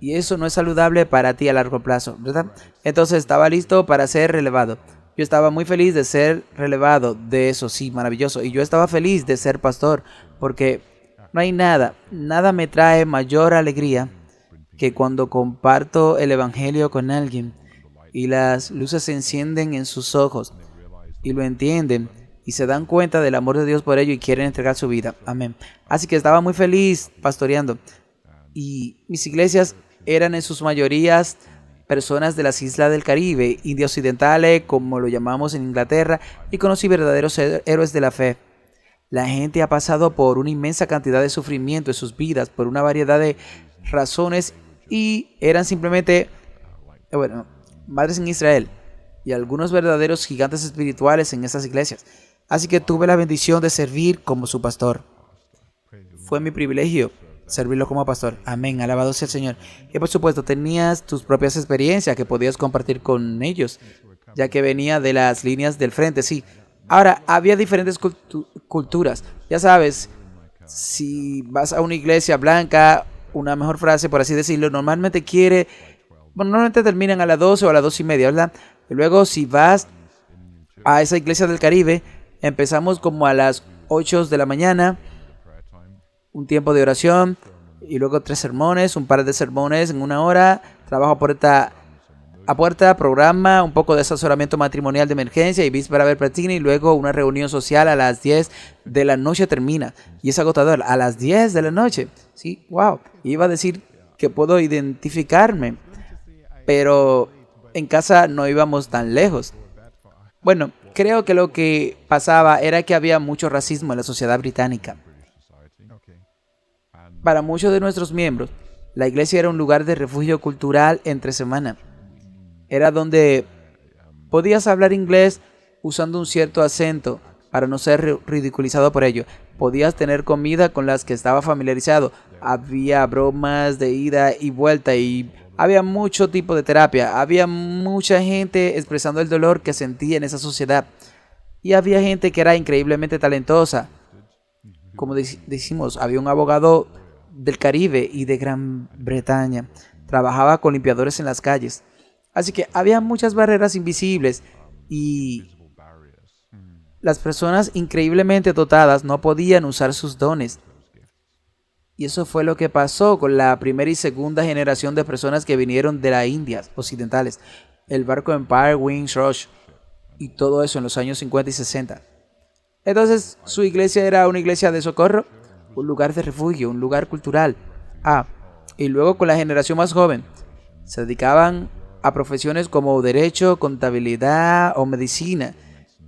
Y eso no es saludable para ti a largo plazo, ¿verdad? Entonces estaba listo para ser relevado. Yo estaba muy feliz de ser relevado, de eso, sí, maravilloso. Y yo estaba feliz de ser pastor, porque no hay nada me trae mayor alegría que cuando comparto el evangelio con alguien y las luces se encienden en sus ojos y lo entienden y se dan cuenta del amor de Dios por ello y quieren entregar su vida. Amén. Así que estaba muy feliz pastoreando. Y mis iglesias eran en sus mayorías personas de las islas del Caribe, India Occidentales, como lo llamamos en Inglaterra, y conocí verdaderos héroes de la fe. La gente ha pasado por una inmensa cantidad de sufrimiento en sus vidas, por una variedad de razones, y eran simplemente, madres en Israel, y algunos verdaderos gigantes espirituales en esas iglesias. Así que tuve la bendición de servir como su pastor. Fue mi privilegio servirlo como pastor. Amén, alabado sea el Señor. Y por supuesto tenías tus propias experiencias que podías compartir con ellos, ya que venía de las líneas del frente, sí. Ahora, había diferentes culturas. Ya sabes, si vas a una iglesia blanca, una mejor frase, por así decirlo, normalmente terminan a las 12 o a las 2:30, ¿verdad? Y luego si vas a esa iglesia del Caribe, empezamos como a las 8 de la mañana, un tiempo de oración y luego 3 sermones, un par de sermones en 1 hora, trabajo puerta a puerta, programa, un poco de asesoramiento matrimonial de emergencia y víspera vespertina, y luego una reunión social a las 10 de la noche termina. Y es agotador, a las 10 de la noche. Sí, wow. Iba a decir que puedo identificarme, pero en casa no íbamos tan lejos. Bueno, creo que lo que pasaba era que había mucho racismo en la sociedad británica. Para muchos de nuestros miembros, la iglesia era un lugar de refugio cultural entre semana. Era donde podías hablar inglés usando un cierto acento para no ser ridiculizado por ello. Podías tener comida con las que estaba familiarizado. Había bromas de ida y vuelta y Había mucho tipo de terapia, había mucha gente expresando el dolor que sentía en esa sociedad. Y había gente que era increíblemente talentosa. Como decimos, había un abogado del Caribe y de Gran Bretaña. Trabajaba con limpiadores en las calles. Así que había muchas barreras invisibles y las personas increíblemente dotadas no podían usar sus dones. Y eso fue lo que pasó con la primera y segunda generación de personas que vinieron de las Indias occidentales. El barco Empire, Wings, Rush y todo eso en los años 50 y 60. Entonces su iglesia era una iglesia de socorro, un lugar de refugio, un lugar cultural. Y luego con la generación más joven se dedicaban a profesiones como derecho, contabilidad o medicina.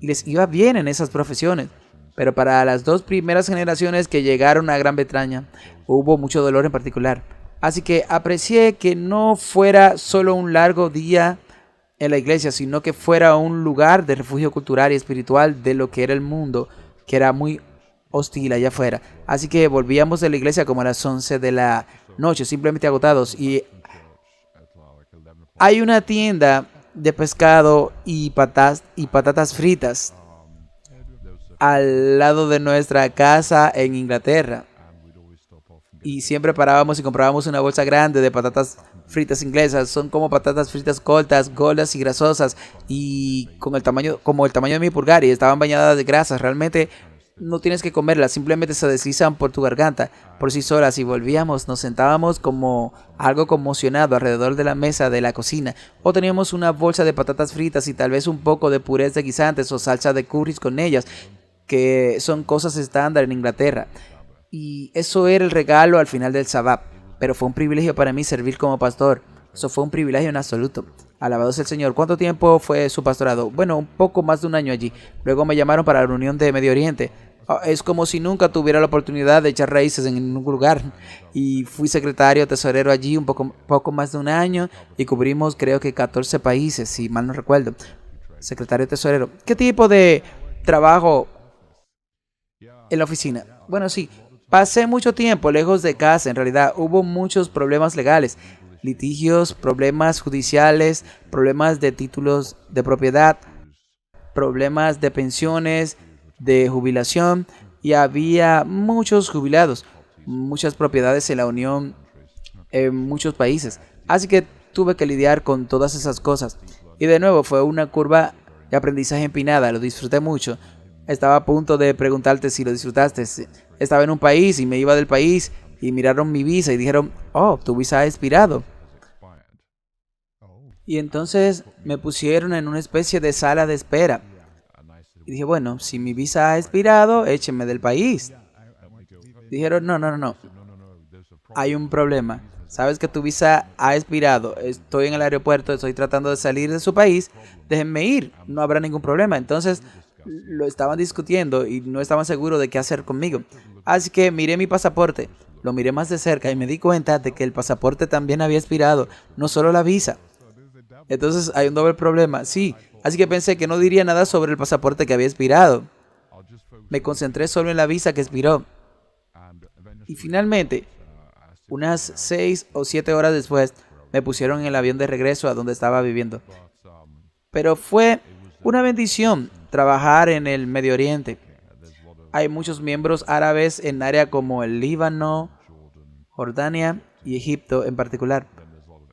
Y les iba bien en esas profesiones. Pero para las dos primeras generaciones que llegaron a Gran Bretaña hubo mucho dolor en particular. Así que aprecié que no fuera solo un largo día en la iglesia, sino que fuera un lugar de refugio cultural y espiritual de lo que era el mundo, que era muy hostil allá afuera. Así que volvíamos de la iglesia como a las 11 de la noche, simplemente agotados. Y hay una tienda de pescado y patatas fritas al lado de nuestra casa en Inglaterra. Y siempre parábamos y comprábamos una bolsa grande de patatas fritas inglesas. Son como patatas fritas cortas, gordas y grasosas. Y con el tamaño, como el tamaño de mi pulgar. Y estaban bañadas de grasas. Realmente no tienes que comerlas. Simplemente se deslizan por tu garganta por sí solas. Y volvíamos, nos sentábamos como algo conmocionado alrededor de la mesa de la cocina. O teníamos una bolsa de patatas fritas y tal vez un poco de purés de guisantes o salsa de curries con ellas, que son cosas estándar en Inglaterra. Y eso era el regalo al final del Sabbat. Pero fue un privilegio para mí servir como pastor. Eso fue un privilegio en absoluto. Alabado sea el Señor. ¿Cuánto tiempo fue su pastorado? Bueno, un poco más de un año allí. Luego me llamaron para la reunión de Medio Oriente. Es como si nunca tuviera la oportunidad de echar raíces en ningún lugar. Y fui secretario, tesorero allí poco más de un año. Y cubrimos creo que 14 países, si mal no recuerdo. Secretario, tesorero. ¿Qué tipo de trabajo en la oficina? Bueno, sí. Pasé mucho tiempo lejos de casa. En realidad hubo muchos problemas legales, litigios, problemas judiciales, problemas de títulos de propiedad, problemas de pensiones, de jubilación, y había muchos jubilados, muchas propiedades en la Unión, en muchos países. Así que tuve que lidiar con todas esas cosas. Y de nuevo fue una curva de aprendizaje empinada, lo disfruté mucho. Estaba a punto de preguntarte si lo disfrutaste. Estaba en un país y me iba del país y miraron mi visa y dijeron, oh, tu visa ha expirado. Y entonces me pusieron en una especie de sala de espera. Y dije, bueno, si mi visa ha expirado, échenme del país. Dijeron, no. Hay un problema. Sabes que tu visa ha expirado. Estoy en el aeropuerto, estoy tratando de salir de su país. Déjenme ir, no habrá ningún problema. Entonces lo estaban discutiendo y no estaban seguros de qué hacer conmigo. Así que miré mi pasaporte, lo miré más de cerca y me di cuenta de que el pasaporte también había expirado, no solo la visa. Entonces hay un doble problema, sí. Así que pensé que no diría nada sobre el pasaporte que había expirado. Me concentré solo en la visa que expiró. Y finalmente, unas 6 o 7 horas después, me pusieron en el avión de regreso a donde estaba viviendo. Pero fue una bendición trabajar en el Medio Oriente. Hay muchos miembros árabes en áreas como el Líbano, Jordania y Egipto en particular.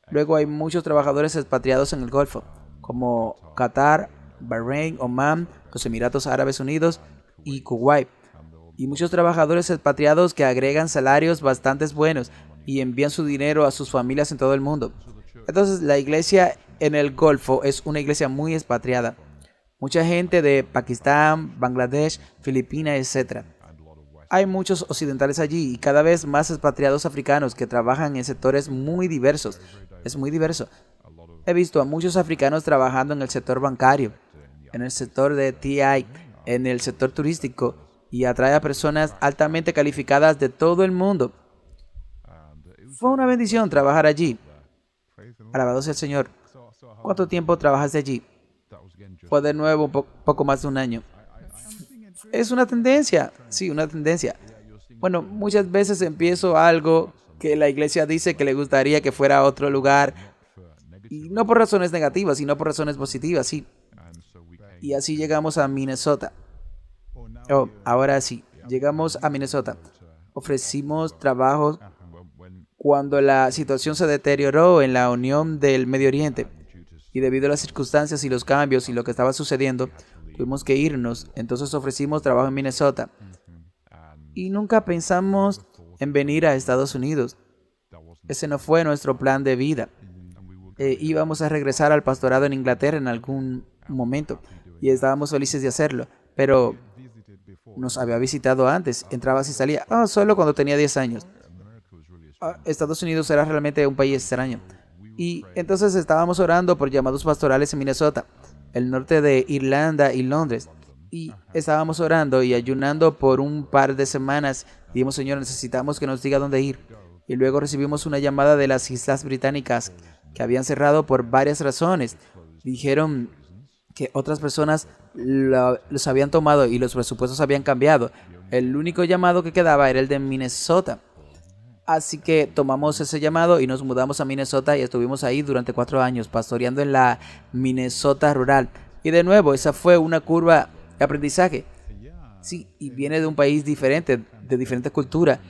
Luego hay muchos trabajadores expatriados en el Golfo, como Qatar, Bahrein, Omán, los Emiratos Árabes Unidos y Kuwait. Y muchos trabajadores expatriados que agregan salarios bastante buenos y envían su dinero a sus familias en todo el mundo. Entonces la iglesia en el Golfo es una iglesia muy expatriada. Mucha gente de Pakistán, Bangladesh, Filipinas, etc. Hay muchos occidentales allí y cada vez más expatriados africanos que trabajan en sectores muy diversos. Es muy diverso. He visto a muchos africanos trabajando en el sector bancario, en el sector de TI, en el sector turístico, y atrae a personas altamente calificadas de todo el mundo. Fue una bendición trabajar allí. Alabado sea el Señor. ¿Cuánto tiempo trabajaste allí? Fue de nuevo poco más de un año. Es una tendencia, sí, una tendencia. Bueno, muchas veces empiezo algo que la iglesia dice que le gustaría que fuera a otro lugar, y no por razones negativas, sino por razones positivas, sí. Y así llegamos a Minnesota. Oh, ahora sí, llegamos a Minnesota. Ofrecimos trabajo cuando la situación se deterioró en la Unión del Medio Oriente. Y debido a las circunstancias y los cambios y lo que estaba sucediendo, tuvimos que irnos. Entonces ofrecimos trabajo en Minnesota. Y nunca pensamos en venir a Estados Unidos. Ese no fue nuestro plan de vida. Íbamos a regresar al pastorado en Inglaterra en algún momento. Y estábamos felices de hacerlo. Pero nos había visitado antes. Entraba y salía. Solo cuando tenía 10 años. Estados Unidos era realmente un país extraño. Y entonces estábamos orando por llamados pastorales en Minnesota, el norte de Irlanda y Londres. Y estábamos orando y ayunando por un par de semanas. Dijimos, Señor, necesitamos que nos diga dónde ir. Y luego recibimos una llamada de las Islas Británicas que habían cerrado por varias razones. Dijeron que otras personas los habían tomado y los presupuestos habían cambiado. El único llamado que quedaba era el de Minnesota. Así que tomamos ese llamado y nos mudamos a Minnesota y estuvimos ahí durante 4 años pastoreando en la Minnesota rural. Y de nuevo, esa fue una curva de aprendizaje. Sí, y viene de un país diferente, de diferente cultura.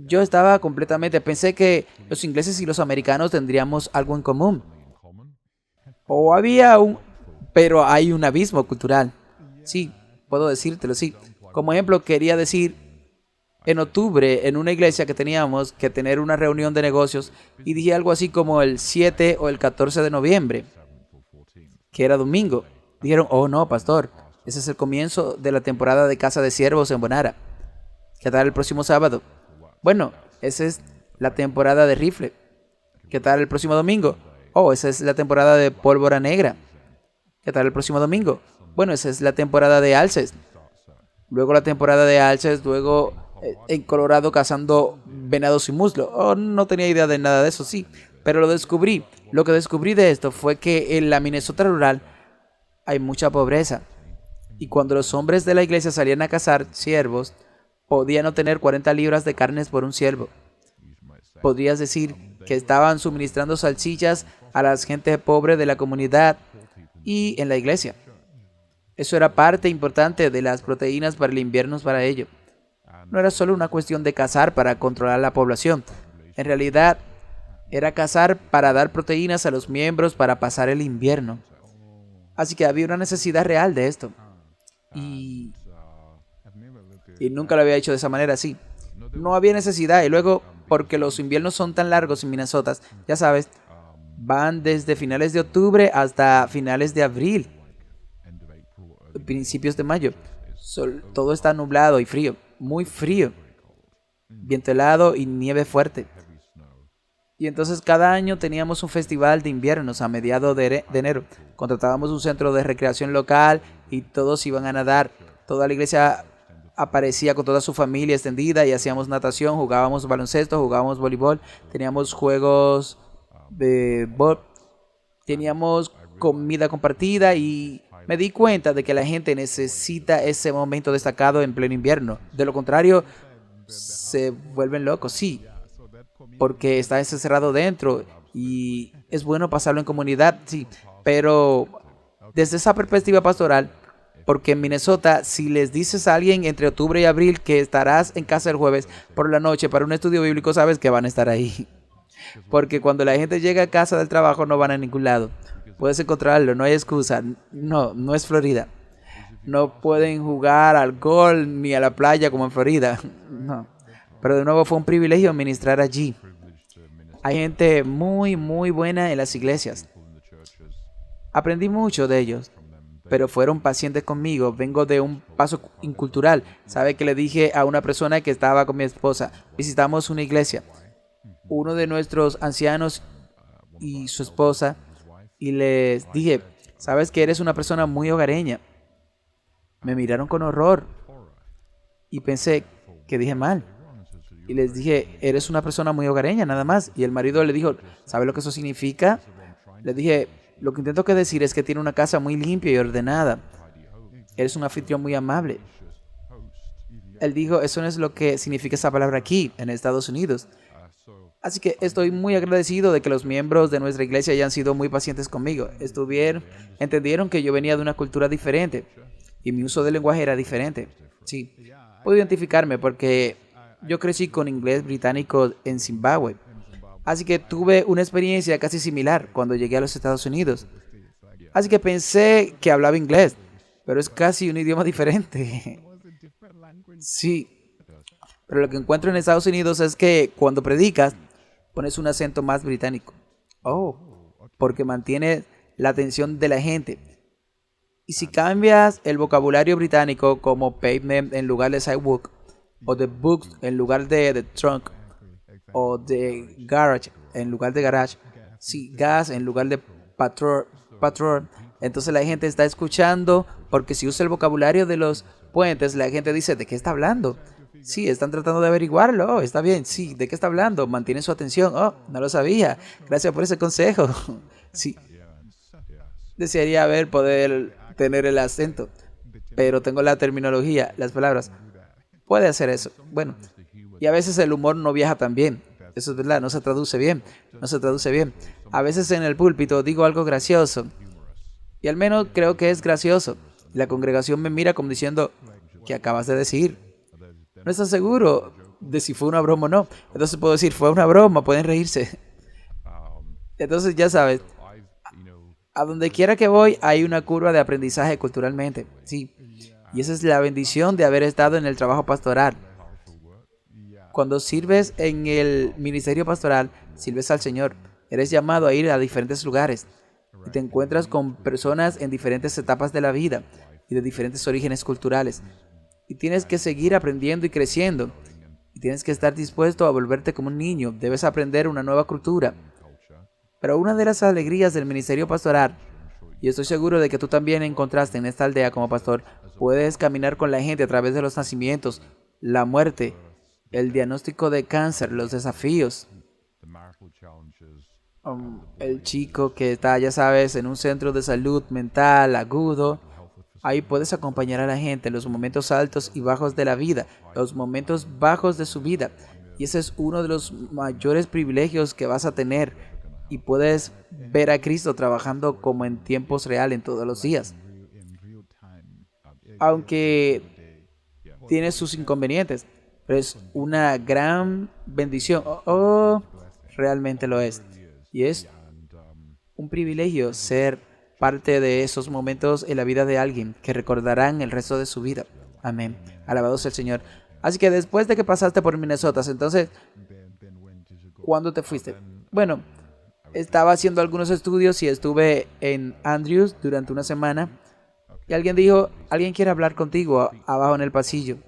Yo estaba pensé que los ingleses y los americanos tendríamos algo en común. O pero hay un abismo cultural. Sí, puedo decírtelo, sí. Como ejemplo, quería decir, en octubre, en una iglesia que teníamos que tener una reunión de negocios, y dije algo así como el 7 o el 14 de noviembre, que era domingo. Dijeron, oh no, pastor, ese es el comienzo de la temporada de Casa de Siervos en Bonara. ¿Qué tal el próximo sábado? Bueno, esa es la temporada de rifle. ¿Qué tal el próximo domingo? Oh, esa es la temporada de pólvora negra. ¿Qué tal el próximo domingo? Bueno, esa es la temporada de alces. Luego la temporada de alces, luego en Colorado cazando venados y muslo. No tenía idea de nada de eso, sí, pero lo descubrí. Lo que descubrí de esto fue que en la Minnesota rural hay mucha pobreza. Y cuando los hombres de la iglesia salían a cazar ciervos, podían obtener 40 libras de carnes por un ciervo. Podrías decir que estaban suministrando salchichas a la gente pobre de la comunidad y en la iglesia. Eso era parte importante de las proteínas para el invierno para ello. No era solo una cuestión de cazar para controlar la población. En realidad, era cazar para dar proteínas a los miembros para pasar el invierno. Así que había una necesidad real de esto. Y nunca lo había hecho de esa manera así. No había necesidad. Y luego, porque los inviernos son tan largos en Minnesota, ya sabes, van desde finales de octubre hasta finales de abril, principios de mayo. Todo está nublado y frío. Muy frío, viento helado y nieve fuerte. Y entonces cada año teníamos un festival de inviernos a mediados de enero. Contratábamos un centro de recreación local y todos iban a nadar. Toda la iglesia aparecía con toda su familia extendida y hacíamos natación, jugábamos baloncesto, jugábamos voleibol, teníamos juegos de teníamos comida compartida y me di cuenta de que la gente necesita ese momento destacado en pleno invierno. De lo contrario, se vuelven locos, sí, porque está encerrado dentro y es bueno pasarlo en comunidad, sí, pero desde esa perspectiva pastoral, porque en Minnesota, si les dices a alguien entre octubre y abril que estarás en casa el jueves por la noche para un estudio bíblico, sabes que van a estar ahí. Porque cuando la gente llega a casa del trabajo no van a ningún lado. Puedes encontrarlo, no hay excusa. No es Florida. No pueden jugar al golf ni a la playa como en Florida. No. Pero de nuevo fue un privilegio ministrar allí. Hay gente muy, muy buena en las iglesias. Aprendí mucho de ellos, pero fueron pacientes conmigo. Vengo de un paso incultural. ¿Sabe que le dije a una persona que estaba con mi esposa? Visitamos una iglesia. Uno de nuestros ancianos y su esposa, y les dije, ¿sabes que eres una persona muy hogareña? Me miraron con horror y pensé que dije mal. Y les dije, eres una persona muy hogareña, nada más. Y el marido le dijo, ¿sabes lo que eso significa? Le dije, lo que intento decir es que tiene una casa muy limpia y ordenada. Eres un anfitrión muy amable. Él dijo, eso no es lo que significa esa palabra aquí, en Estados Unidos. Así que estoy muy agradecido de que los miembros de nuestra iglesia hayan sido muy pacientes conmigo. Entendieron que yo venía de una cultura diferente y mi uso del lenguaje era diferente. Sí, puedo identificarme porque yo crecí con inglés británico en Zimbabue. Así que tuve una experiencia casi similar cuando llegué a los Estados Unidos. Así que pensé que hablaba inglés, pero es casi un idioma diferente. Sí, pero lo que encuentro en Estados Unidos es que cuando predicas, pones un acento más británico. Oh, porque mantiene la atención de la gente. Y si cambias el vocabulario británico como pavement en lugar de sidewalk, o de books en lugar de trunk, o de garage en lugar de garage, si gas en lugar de patrol, entonces la gente está escuchando, porque si usa el vocabulario de los puentes, la gente dice, ¿de qué está hablando? Sí, están tratando de averiguarlo. Oh, está bien, sí, ¿de qué está hablando? Mantiene su atención. Oh, no lo sabía. Gracias por ese consejo. Sí, desearía haber poder tener el acento, pero tengo la terminología, las palabras. Puede hacer eso. Bueno, y a veces el humor no viaja tan bien. Eso es verdad, no se traduce bien. No se traduce bien. A veces en el púlpito digo algo gracioso, y al menos creo que es gracioso. Y la congregación me mira como diciendo, ¿qué acabas de decir? No estás seguro de si fue una broma o no. Entonces puedo decir, fue una broma, pueden reírse. Entonces ya sabes, a donde quiera que voy hay una curva de aprendizaje culturalmente. Sí, y esa es la bendición de haber estado en el trabajo pastoral. Cuando sirves en el ministerio pastoral, sirves al Señor. Eres llamado a ir a diferentes lugares y te encuentras con personas en diferentes etapas de la vida y de diferentes orígenes culturales. Y tienes que seguir aprendiendo y creciendo. Y tienes que estar dispuesto a volverte como un niño. Debes aprender una nueva cultura. Pero una de las alegrías del ministerio pastoral, y estoy seguro de que tú también encontraste en esta aldea como pastor, puedes caminar con la gente a través de los nacimientos, la muerte, el diagnóstico de cáncer, los desafíos. El chico que está, ya sabes, en un centro de salud mental agudo. Ahí puedes acompañar a la gente en los momentos altos y bajos de la vida, los momentos bajos de su vida. Y ese es uno de los mayores privilegios que vas a tener. Y puedes ver a Cristo trabajando como en tiempos reales en todos los días. Aunque tiene sus inconvenientes, pero es una gran bendición. Realmente lo es. Y es un privilegio ser parte de esos momentos en la vida de alguien que recordarán el resto de su vida. Amén. Alabado sea el Señor. Así que después de que pasaste por Minnesota, entonces, ¿cuándo te fuiste? Bueno, estaba haciendo algunos estudios y estuve en Andrews durante una semana. Y alguien dijo, alguien quiere hablar contigo abajo en el pasillo.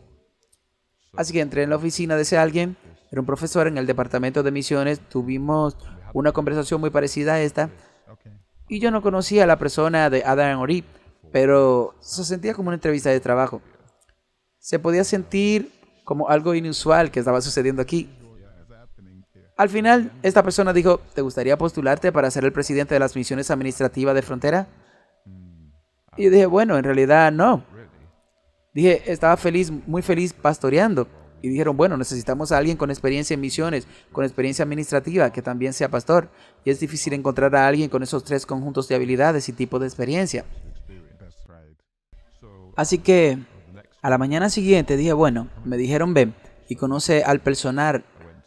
Así que entré en la oficina de ese alguien. Era un profesor en el departamento de misiones. Tuvimos una conversación muy parecida a esta. Y yo no conocía a la persona de Adam Ori, pero se sentía como una entrevista de trabajo. Se podía sentir como algo inusual que estaba sucediendo aquí. Al final, esta persona dijo, ¿te gustaría postularte para ser el presidente de las misiones administrativas de frontera? Y yo dije, bueno, en realidad no. Dije, estaba feliz, muy feliz pastoreando. Y dijeron, bueno, necesitamos a alguien con experiencia en misiones, con experiencia administrativa, que también sea pastor. Y es difícil encontrar a alguien con esos tres conjuntos de habilidades y tipo de experiencia. Así que a la mañana siguiente dije, bueno, me dijeron ven y conoce al personal.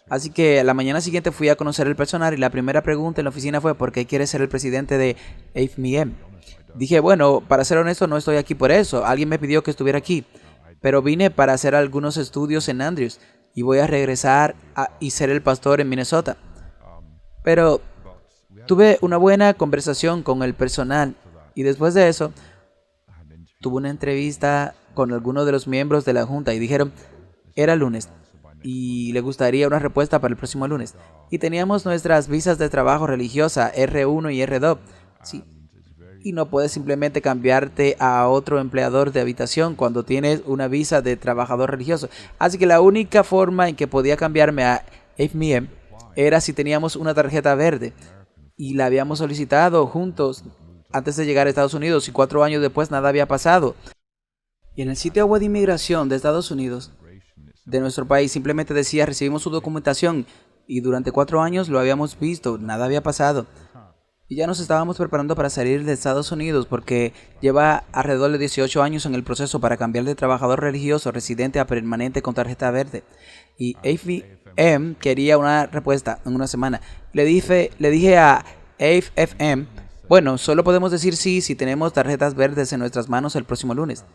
Así que a la mañana siguiente fui a conocer el personal y la primera pregunta en la oficina fue ¿por qué quieres ser el presidente de AFMM? Dije, bueno, para ser honesto no estoy aquí por eso. Alguien me pidió que estuviera aquí. Pero vine para hacer algunos estudios en Andrews y voy a regresar y ser el pastor en Minnesota. Pero tuve una buena conversación con el personal y después de eso tuve una entrevista con algunos de los miembros de la junta y dijeron, era lunes y le gustaría una respuesta para el próximo lunes. Y teníamos nuestras visas de trabajo religiosa R1 y R2. Sí. Y no puedes simplemente cambiarte a otro empleador de habitación cuando tienes una visa de trabajador religioso. Así que la única forma en que podía cambiarme a AFMM era si teníamos una tarjeta verde. Y la habíamos solicitado juntos antes de llegar a Estados Unidos y 4 años después nada había pasado. Y en el sitio web de inmigración de Estados Unidos, de nuestro país, simplemente decía recibimos su documentación y durante 4 años lo habíamos visto, nada había pasado. Y ya nos estábamos preparando para salir de Estados Unidos porque lleva alrededor de 18 años en el proceso para cambiar de trabajador religioso residente a permanente con tarjeta verde. Y AFM quería una respuesta en una semana. Le dije a AFM, bueno, solo podemos decir sí si tenemos tarjetas verdes en nuestras manos el próximo lunes.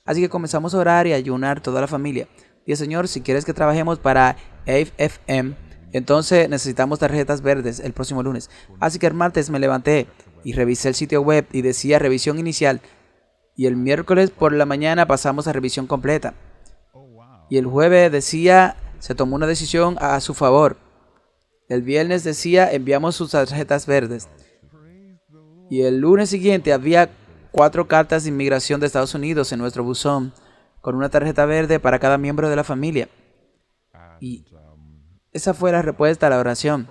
Así que comenzamos a orar y a ayunar toda la familia. Dije, Señor, si quieres que trabajemos para AFM, entonces necesitamos tarjetas verdes el próximo lunes. Así que el martes me levanté y revisé el sitio web y decía revisión inicial. Y el miércoles por la mañana pasamos a revisión completa. Y el jueves decía se tomó una decisión a su favor. El viernes decía enviamos sus tarjetas verdes. Y el lunes siguiente había 4 cartas de inmigración de Estados Unidos en nuestro buzón con una tarjeta verde para cada miembro de la familia. Y esa fue la respuesta a la oración.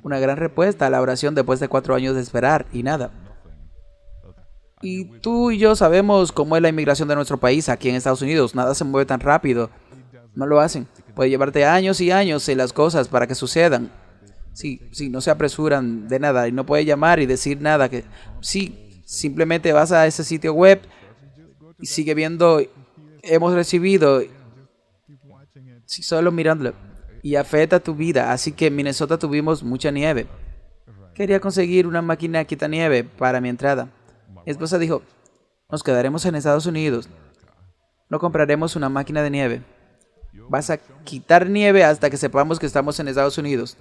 Una gran respuesta a la oración después de 4 años de esperar y nada. Y tú y yo sabemos cómo es la inmigración de nuestro país aquí en Estados Unidos. Nada se mueve tan rápido. No lo hacen. Puede llevarte años y años en las cosas para que sucedan. Sí, no se apresuran de nada y no puedes llamar y decir nada. Sí, simplemente vas a ese sitio web y sigue viendo, hemos recibido, sí, solo mirándolo. Y afecta tu vida. Así que en Minnesota tuvimos mucha nieve. Quería conseguir una máquina quitanieve para mi entrada. Mi esposa dijo, nos quedaremos en Estados Unidos. No compraremos una máquina de nieve. Vas a quitar nieve hasta que sepamos que estamos en Estados Unidos.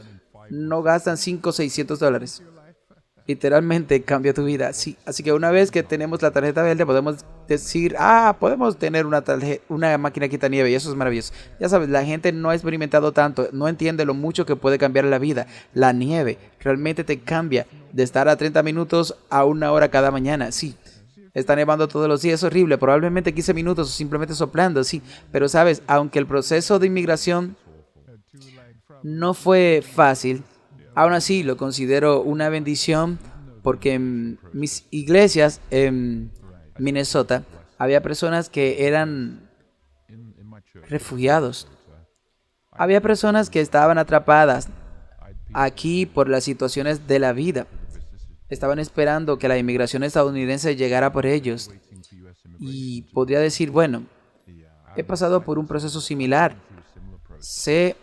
No gastan $500 o $600. Literalmente cambia tu vida. Sí, así que una vez que tenemos la tarjeta verde podemos decir, podemos tener una máquina quitanieve y eso es maravilloso. Ya sabes, la gente no ha experimentado tanto, no entiende lo mucho que puede cambiar la vida. La nieve realmente te cambia de estar a 30 minutos a 1 hora cada mañana. Sí, está nevando todos los días, es horrible, probablemente 15 minutos o simplemente soplando, sí. Pero sabes, aunque el proceso de inmigración no fue fácil, aún así lo considero una bendición porque en mis iglesias en Minnesota había personas que eran refugiados. Había personas que estaban atrapadas aquí por las situaciones de la vida. Estaban esperando que la inmigración estadounidense llegara por ellos. Y podría decir, bueno, he pasado por un proceso similar. Sé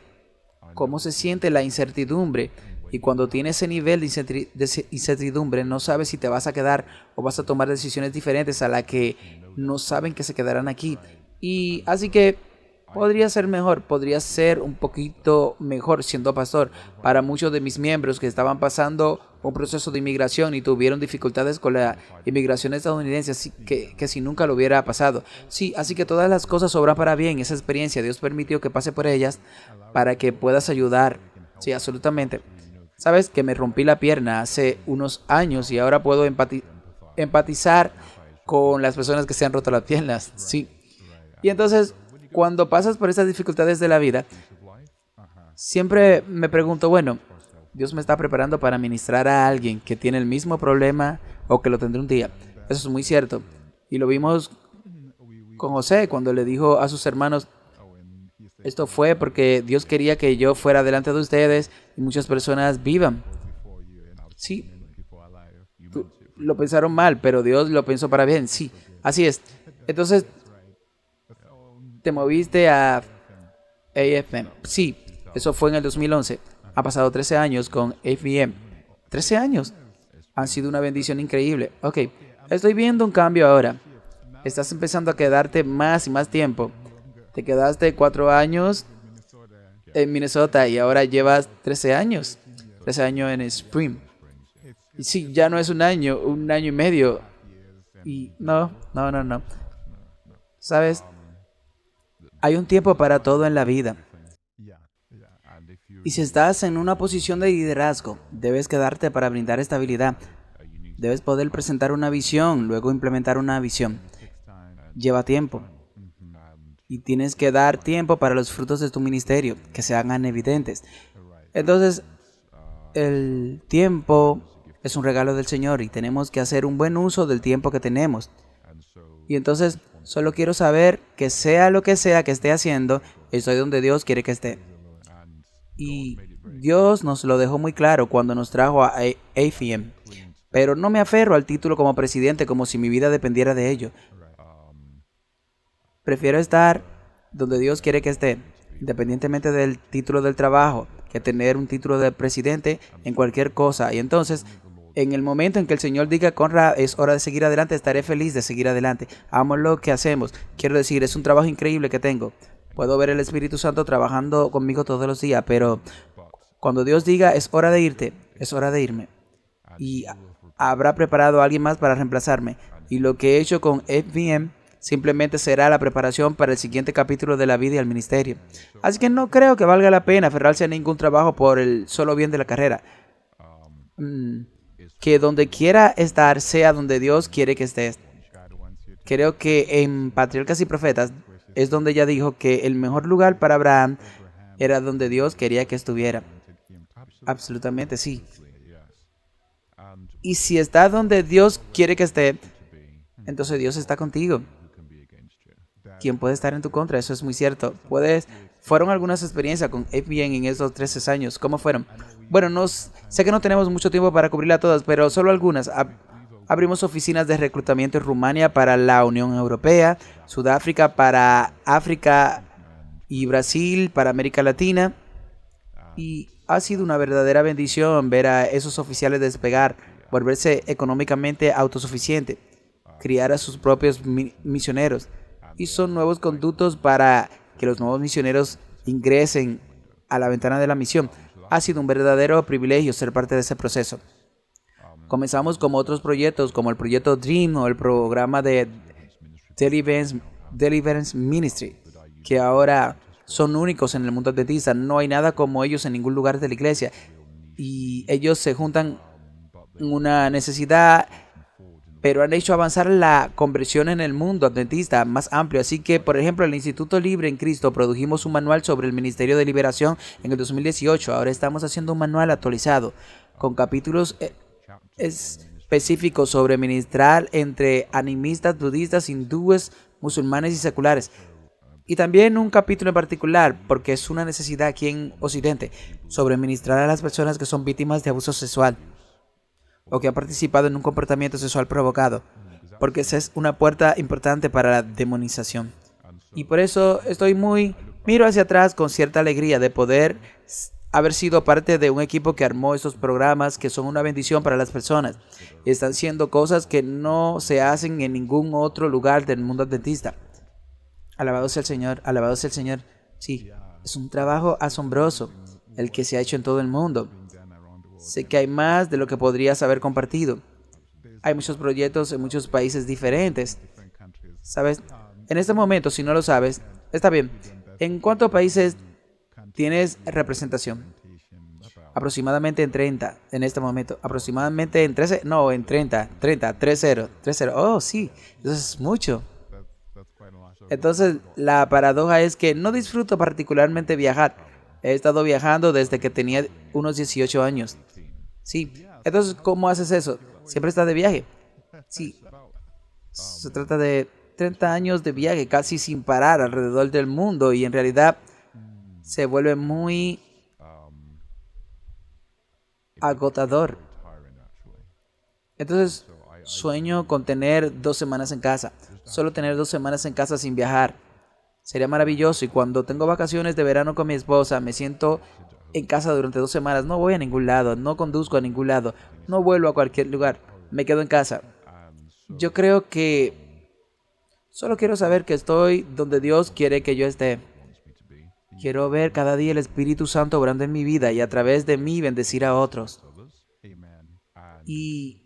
cómo se siente la incertidumbre. Y cuando tienes ese nivel de incertidumbre, no sabes si te vas a quedar o vas a tomar decisiones diferentes a las que no saben que se quedarán aquí. Y así que podría ser mejor, podría ser un poquito mejor siendo pastor para muchos de mis miembros que estaban pasando un proceso de inmigración y tuvieron dificultades con la inmigración estadounidense, así que si nunca lo hubiera pasado. Sí, así que todas las cosas obran para bien. Esa experiencia Dios permitió que pase por ellas para que puedas ayudar. Sí, absolutamente. Sabes que me rompí la pierna hace unos años y ahora puedo empatizar con las personas que se han roto las piernas. Sí. Y entonces, cuando pasas por estas dificultades de la vida, siempre me pregunto, bueno, Dios me está preparando para ministrar a alguien que tiene el mismo problema o que lo tendrá un día. Eso es muy cierto. Y lo vimos con José cuando le dijo a sus hermanos, esto fue porque Dios quería que yo fuera delante de ustedes y muchas personas vivan. Sí, lo pensaron mal, pero Dios lo pensó para bien. Sí, así es. Entonces, te moviste a AFM. Sí, eso fue en el 2011. Ha pasado 13 años con AFM. 13 años. Han sido una bendición increíble. Ok, estoy viendo un cambio ahora. Estás empezando a quedarte más y más tiempo. Te quedaste 4 años en Minnesota y ahora llevas 13 años. 13 años en Spring. Y sí, ya no es un año y medio. Y no. ¿Sabes? Hay un tiempo para todo en la vida. Y si estás en una posición de liderazgo, debes quedarte para brindar estabilidad. Debes poder presentar una visión, luego implementar una visión. Lleva tiempo. Y tienes que dar tiempo para los frutos de tu ministerio, que se hagan evidentes. Entonces, el tiempo es un regalo del Señor y tenemos que hacer un buen uso del tiempo que tenemos. Y entonces, solo quiero saber que sea lo que sea que esté haciendo, estoy donde Dios quiere que esté. Y Dios nos lo dejó muy claro cuando nos trajo a AFM. Pero no me aferro al título como presidente como si mi vida dependiera de ello. Prefiero estar donde Dios quiere que esté, independientemente del título del trabajo, que tener un título de presidente en cualquier cosa. Y entonces, en el momento en que el Señor diga, Conrad, es hora de seguir adelante, estaré feliz de seguir adelante. Amo lo que hacemos. Quiero decir, es un trabajo increíble que tengo. Puedo ver el Espíritu Santo trabajando conmigo todos los días, pero cuando Dios diga, es hora de irte, es hora de irme. Y habrá preparado a alguien más para reemplazarme. Y lo que he hecho con FBM simplemente será la preparación para el siguiente capítulo de la vida y el ministerio. Así que no creo que valga la pena aferrarse a ningún trabajo por el solo bien de la carrera. Que donde quiera estar sea donde Dios quiere que estés. Creo que en Patriarcas y Profetas es donde ella dijo que el mejor lugar para Abraham era donde Dios quería que estuviera. Absolutamente sí. Y si está donde Dios quiere que esté, entonces Dios está contigo. ¿Quién puede estar en tu contra? Eso es muy cierto. Fueron algunas experiencias con FBN en esos 13 años. ¿Cómo fueron? Bueno, sé que no tenemos mucho tiempo para cubrirlas todas, pero solo algunas. Abrimos oficinas de reclutamiento en Rumania para la Unión Europea, Sudáfrica para África y Brasil para América Latina. Y ha sido una verdadera bendición ver a esos oficiales despegar, volverse económicamente autosuficiente, criar a sus propios misioneros. Y son nuevos conductos para que los nuevos misioneros ingresen a la ventana de la misión. Ha sido un verdadero privilegio ser parte de ese proceso. Comenzamos como otros proyectos, como el proyecto Dream o el programa de Deliverance Ministry, que ahora son únicos en el mundo adventista. No hay nada como ellos en ningún lugar de la iglesia. Y ellos se juntan en una necesidad, pero han hecho avanzar la conversión en el mundo adventista más amplio. Así que, por ejemplo, el Instituto Libre en Cristo produjimos un manual sobre el Ministerio de Liberación en el 2018. Ahora estamos haciendo un manual actualizado con capítulos específicos sobre ministrar entre animistas, budistas, hindúes, musulmanes y seculares. Y también un capítulo en particular, porque es una necesidad aquí en Occidente, sobre ministrar a las personas que son víctimas de abuso sexual o que han participado en un comportamiento sexual provocado, porque esa es una puerta importante para la demonización. Y por eso miro hacia atrás con cierta alegría de poder haber sido parte de un equipo que armó estos programas que son una bendición para las personas. Están haciendo cosas que no se hacen en ningún otro lugar del mundo adventista. Alabado sea el Señor, alabado sea el Señor. Sí, es un trabajo asombroso el que se ha hecho en todo el mundo. Sé que hay más de lo que podrías haber compartido. Hay muchos proyectos en muchos países diferentes. ¿Sabes? En este momento, si no lo sabes, está bien. ¿En cuántos países tienes representación? Aproximadamente en 30 en este momento. Aproximadamente en 13, no, en 30, 30. Oh, sí, eso es mucho. Entonces, la paradoja es que no disfruto particularmente viajar. He estado viajando desde que tenía unos 18 años. Sí. Entonces, ¿cómo haces eso? Siempre estás de viaje. Sí. Se trata de 30 años de viaje casi sin parar alrededor del mundo y en realidad se vuelve muy agotador. Entonces, sueño con tener 2 semanas en casa. Solo tener 2 semanas en casa sin viajar. Sería maravilloso. Y cuando tengo vacaciones de verano con mi esposa, me siento en casa durante 2 semanas. No voy a ningún lado, no conduzco a ningún lado, no vuelvo a cualquier lugar. Me quedo en casa. Yo creo que solo quiero saber que estoy donde Dios quiere que yo esté. Quiero ver cada día el Espíritu Santo obrando en mi vida y a través de mí bendecir a otros. Y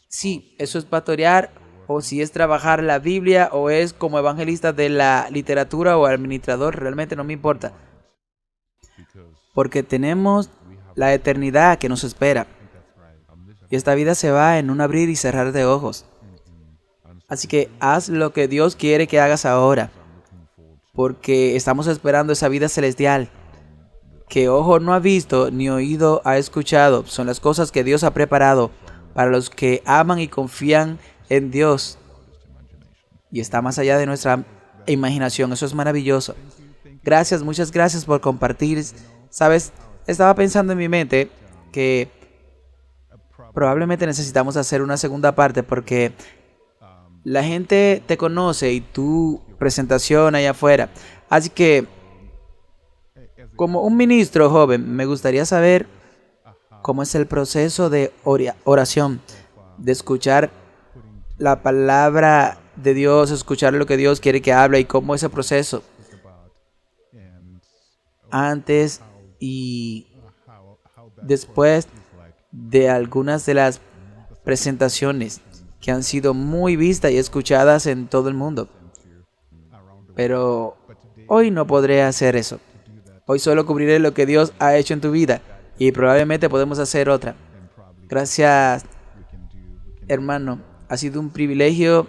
sí, eso es pastorear, o si es trabajar la Biblia, o es como evangelista de la literatura o administrador, realmente no me importa. Porque tenemos la eternidad que nos espera. Y esta vida se va en un abrir y cerrar de ojos. Así que haz lo que Dios quiere que hagas ahora. Porque estamos esperando esa vida celestial. Que ojo no ha visto ni oído ha escuchado. Son las cosas que Dios ha preparado para los que aman y confían en Dios. Y está más allá de nuestra imaginación. Eso es maravilloso. Gracias, muchas gracias por compartir Sabes, estaba pensando en mi mente que probablemente necesitamos hacer una segunda parte porque la gente te conoce y tu presentación allá afuera. Así que, como un ministro joven, me gustaría saber cómo es el proceso de oración, de escuchar la palabra de Dios, escuchar lo que Dios quiere que hable y cómo ese proceso antes y después de algunas de las presentaciones que han sido muy vistas y escuchadas en todo el mundo. Pero hoy no podré hacer eso. Hoy solo cubriré lo que Dios ha hecho en tu vida y probablemente podemos hacer otra. Gracias, hermano. Ha sido un privilegio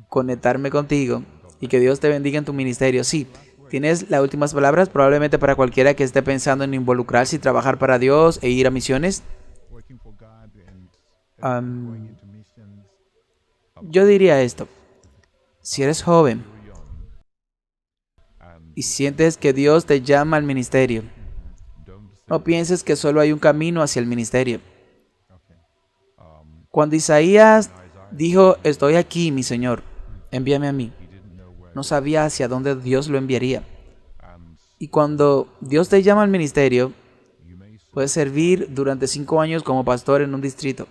conectarme contigo y que Dios te bendiga en tu ministerio. Sí, tienes las últimas palabras probablemente para cualquiera que esté pensando en involucrarse y trabajar para Dios e ir a misiones. Yo diría esto. Si eres joven y sientes que Dios te llama al ministerio, no pienses que solo hay un camino hacia el ministerio. Cuando Isaías dijo, estoy aquí, mi Señor, envíame a mí, no sabía hacia dónde Dios lo enviaría. Y cuando Dios te llama al ministerio, puedes servir durante 5 años como pastor en un distrito.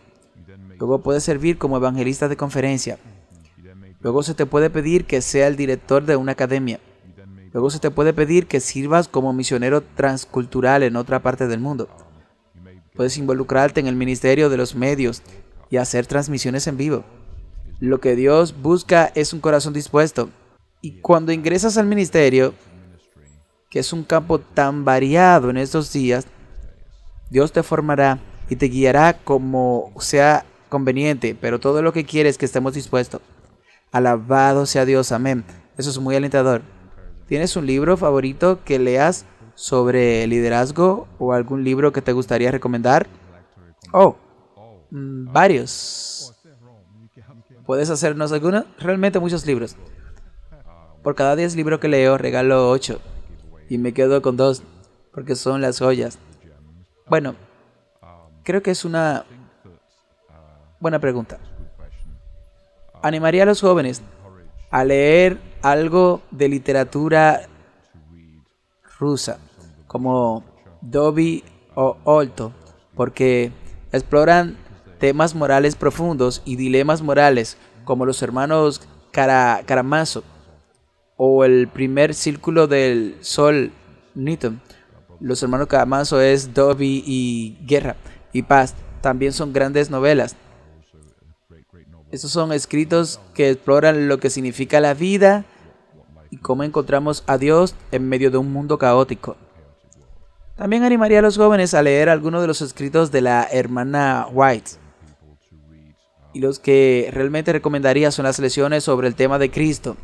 Luego puedes servir como evangelista de conferencia. Luego se te puede pedir que sea el director de una academia. Luego se te puede pedir que sirvas como misionero transcultural en otra parte del mundo. Puedes involucrarte en el ministerio de los medios y hacer transmisiones en vivo. Lo que Dios busca es un corazón dispuesto. Y cuando ingresas al ministerio, que es un campo tan variado en estos días, Dios te formará y te guiará como sea conveniente, pero todo lo que quiere es que estemos dispuestos. Alabado sea Dios, amén. Eso es muy alentador. ¿Tienes un libro favorito que leas sobre liderazgo o algún libro que te gustaría recomendar? Varios. ¿Puedes hacernos alguno? Realmente muchos libros. Por cada 10 libros que leo, regalo 8. Y me quedo con 2, porque son las joyas. Bueno, creo que es una buena pregunta. Animaría a los jóvenes a leer algo de literatura rusa, como Dobby o Olto, porque exploran temas morales profundos y dilemas morales, como los hermanos Karamazov o el primer círculo del sol Newton. Los hermanos Karamazov es Dobby y Guerra y Paz. También son grandes novelas. Estos son escritos que exploran lo que significa la vida y cómo encontramos a Dios en medio de un mundo caótico. También animaría a los jóvenes a leer algunos de los escritos de la hermana White. Y los que realmente recomendaría son las lecciones sobre el tema de Cristo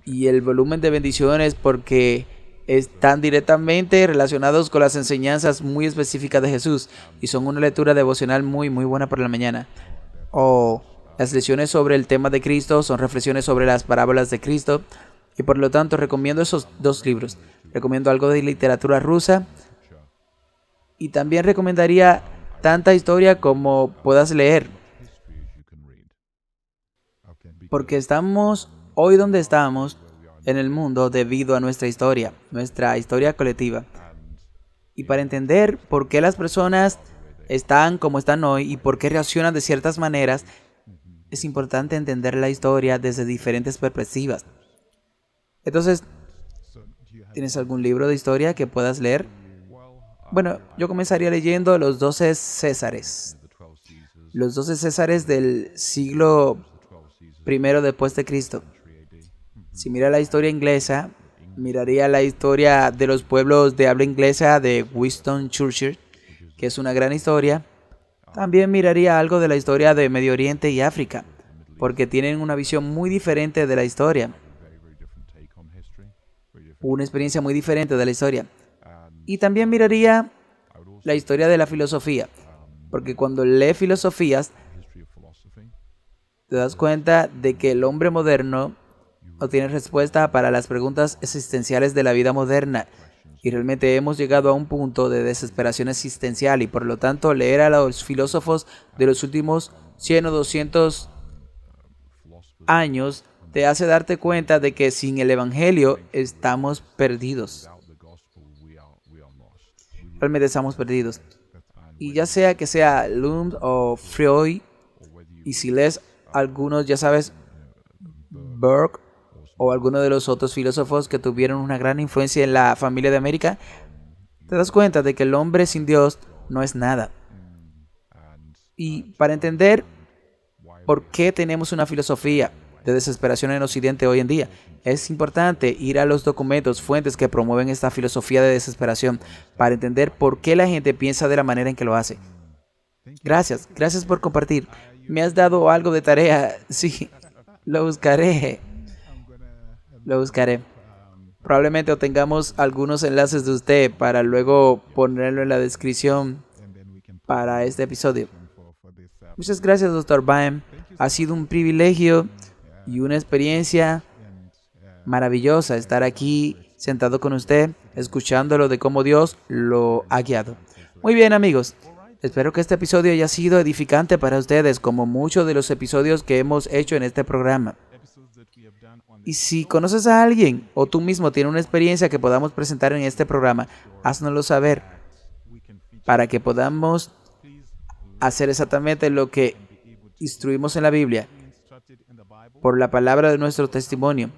y el volumen de bendiciones, porque están directamente relacionados con las enseñanzas muy específicas de Jesús y son una lectura devocional muy buena por la mañana. Las lecciones sobre el tema de Cristo son reflexiones sobre las parábolas de Cristo, y por lo tanto recomiendo esos 2 libros. Recomiendo algo de literatura rusa y también recomendaría tanta historia como puedas leer, porque estamos hoy donde estamos en el mundo debido a nuestra historia colectiva. Y para entender por qué las personas están como están hoy y por qué reaccionan de ciertas maneras, es importante entender la historia desde diferentes perspectivas. Entonces, ¿tienes algún libro de historia que puedas leer? Bueno, yo comenzaría leyendo Los 12 Césares. Los 12 Césares del siglo I después de Cristo. Si mira la historia inglesa, miraría la historia de los pueblos de habla inglesa de Winston Churchill, que es una gran historia. También miraría algo de la historia de Medio Oriente y África, porque tienen una visión muy diferente de la historia. Una experiencia muy diferente de la historia. Y también miraría la historia de la filosofía, porque cuando lees filosofías, te das cuenta de que el hombre moderno no tiene respuesta para las preguntas existenciales de la vida moderna, Y realmente hemos llegado a un punto de desesperación existencial y por lo tanto leer a los filósofos de los últimos 100 o 200 años te hace darte cuenta de que sin el Evangelio estamos perdidos. Realmente estamos perdidos. Y ya sea que sea Lund o Freud, y si lees algunos, ya sabes, Burke o alguno de los otros filósofos que tuvieron una gran influencia en la familia de América, te das cuenta de que el hombre sin Dios no es nada. Y para entender por qué tenemos una filosofía de desesperación en Occidente hoy en día, es importante ir a los documentos, fuentes que promueven esta filosofía de desesperación para entender por qué la gente piensa de la manera en que lo hace. Gracias por compartir. Me has dado algo de tarea. Sí, lo buscaré. Probablemente obtengamos algunos enlaces de usted para luego ponerlo en la descripción para este episodio. Muchas gracias, Dr. Baum. Ha sido un privilegio y una experiencia maravillosa estar aquí sentado con usted, escuchándolo de cómo Dios lo ha guiado. Muy bien, amigos. Espero que este episodio haya sido edificante para ustedes, como muchos de los episodios que hemos hecho en este programa. Y si conoces a alguien o tú mismo tienes una experiencia que podamos presentar en este programa, háznoslo saber para que podamos hacer exactamente lo que instruimos en la Biblia, por la palabra de nuestro testimonio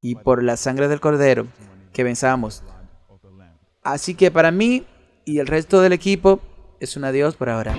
y por la sangre del Cordero, que venzamos. Así que para mí y el resto del equipo es un adiós por ahora.